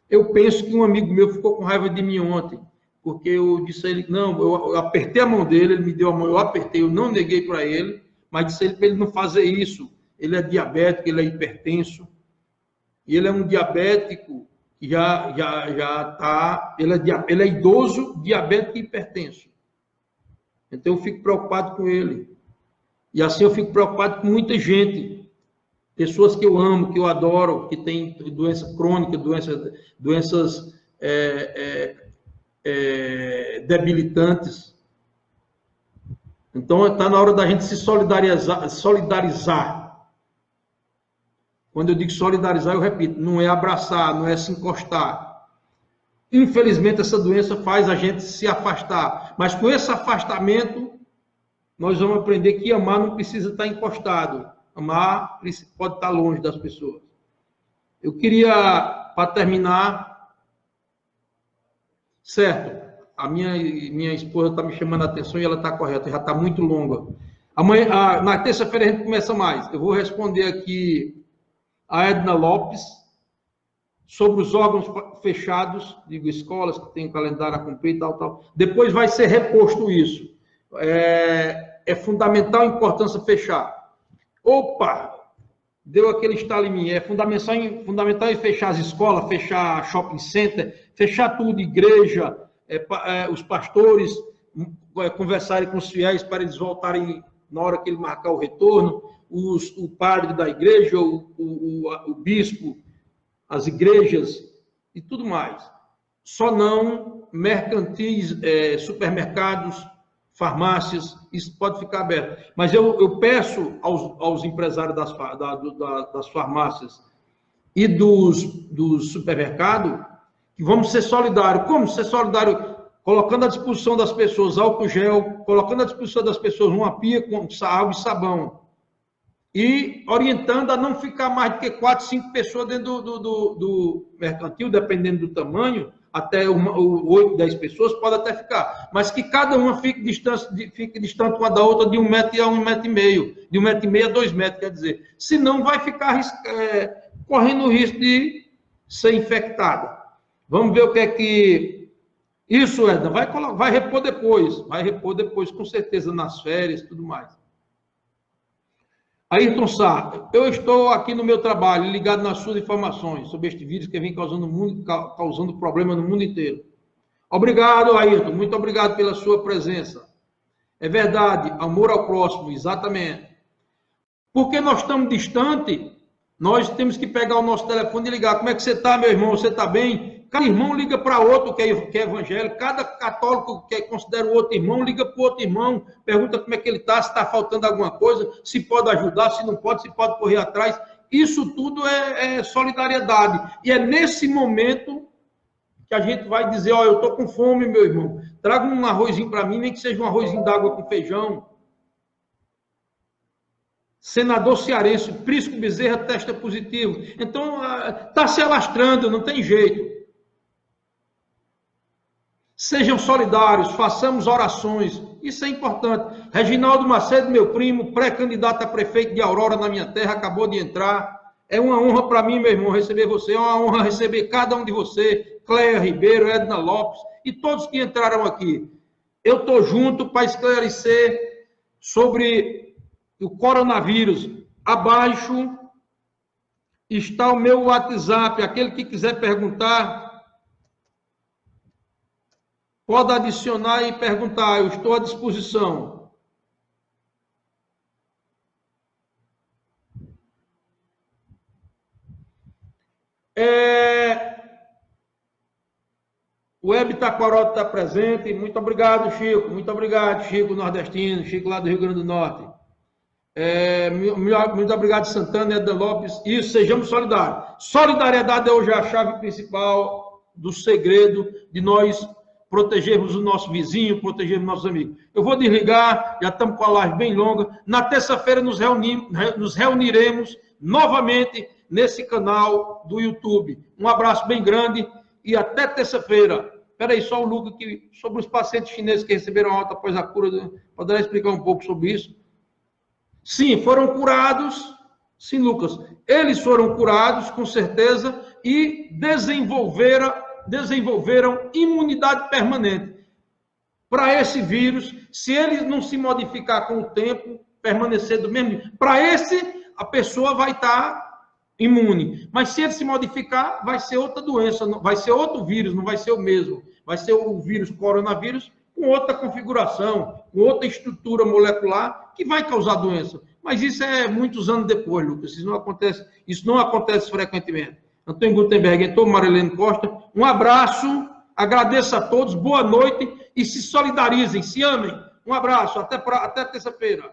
Eu penso que um amigo meu ficou com raiva de mim ontem, porque eu disse a ele, não, eu apertei a mão dele, ele me deu a mão, eu apertei, eu não neguei para ele, mas disse a ele para ele não fazer isso. Ele é diabético, ele é hipertenso, e ele é um diabético que já está, ele é idoso, diabético e hipertenso. Então eu fico preocupado com ele. E assim eu fico preocupado com muita gente. Pessoas que eu amo, que eu adoro, que têm doença crônica, doenças debilitantes. Então, está na hora da gente se solidarizar. Quando eu digo solidarizar, eu repito, não é abraçar, não é se encostar. Infelizmente, essa doença faz a gente se afastar. Mas com esse afastamento, nós vamos aprender que amar não precisa estar encostado. Amar pode estar longe das pessoas. Eu queria, para terminar, certo, a minha esposa está me chamando a atenção e ela está correta, já está muito longa. Amanhã, na terça-feira a gente começa mais. Eu vou responder aqui a Edna Lopes sobre os órgãos fechados, digo, escolas que têm calendário a cumprir e tal. Depois vai ser reposto isso. É fundamental a importância fechar. Opa! Deu aquele estalo em mim. É fundamental em fechar as escolas, fechar shopping center, fechar tudo, igreja, os pastores conversarem com os fiéis para eles voltarem na hora que ele marcar o retorno, o padre da igreja, o bispo, as igrejas e tudo mais. Só não mercantis, supermercados, farmácias, isso pode ficar aberto. Mas eu peço aos empresários das farmácias e dos supermercados que vamos ser solidários. Como ser solidário? Colocando à disposição das pessoas álcool gel, colocando à disposição das pessoas uma pia com água e sabão. E orientando a não ficar mais do que 4, 5 pessoas dentro do mercantil, dependendo do tamanho, até 8, 10 pessoas pode até ficar. Mas que cada uma fique distante uma da outra de 1 metro a 1,5 metro. De 1,5 metro a 2 metros, quer dizer. Senão vai ficar correndo o risco de ser infectado. Vamos ver o que é que... Isso, Edna, vai repor depois, com certeza, nas férias e tudo mais. Ayrton Sá, eu estou aqui no meu trabalho, ligado nas suas informações sobre este vírus que vem causando problema no mundo inteiro. Obrigado, Ayrton, muito obrigado pela sua presença. É verdade, amor ao próximo, exatamente. Porque nós estamos distantes, nós temos que pegar o nosso telefone e ligar. Como é que você está, meu irmão? Você está bem? Cada irmão liga para outro que é evangélico, cada católico que considera o outro irmão, liga para o outro irmão, pergunta como é que ele está, se está faltando alguma coisa, se pode ajudar, se não pode, se pode correr atrás. Isso tudo é solidariedade. E é nesse momento que a gente vai dizer, ó, eu estou com fome, meu irmão, traga um arrozinho para mim, nem que seja um arrozinho d'água com feijão. Senador cearense, Prisco Bezerra, testa positivo. Então, está se alastrando, não tem jeito. Sejam solidários, façamos orações, isso é importante. Reginaldo Macedo, meu primo, pré-candidato a prefeito de Aurora na minha terra, acabou de entrar. É uma honra para mim, meu irmão, receber você, é uma honra receber cada um de você, Cléia Ribeiro, Edna Lopes e todos que entraram aqui. Eu estou junto para esclarecer sobre o coronavírus. Abaixo está o meu WhatsApp, aquele que quiser perguntar... Pode adicionar e perguntar, eu estou à disposição. O Web Taquarote está presente. Muito obrigado, Chico. Muito obrigado, Chico nordestino, Chico lá do Rio Grande do Norte. Muito obrigado, Santana e Edna Lopes. Isso, sejamos solidários. Solidariedade é hoje a chave principal do segredo de nós protegermos o nosso vizinho, protegermos nossos amigos. Eu vou desligar, já estamos com a live bem longa. Na terça-feira nos reuniremos novamente nesse canal do YouTube. Um abraço bem grande e até terça-feira. Espera aí, só o Lucas, que, sobre os pacientes chineses que receberam alta após a cura, poderá explicar um pouco sobre isso? Sim, foram curados. Sim, Lucas. Eles foram curados, com certeza, e desenvolveram imunidade permanente para esse vírus. Se ele não se modificar com o tempo, permanecer do mesmo nível, para esse a pessoa vai estar imune. Mas se ele se modificar, vai ser outra doença, vai ser outro vírus, não vai ser o mesmo. Vai ser o vírus coronavírus com outra configuração, com outra estrutura molecular que vai causar doença. Mas isso é muitos anos depois, Lucas. Isso não acontece frequentemente. Antônio Gutenberg, Heitor Marilene Costa, um abraço, agradeço a todos, boa noite e se solidarizem, se amem. Um abraço, até terça-feira.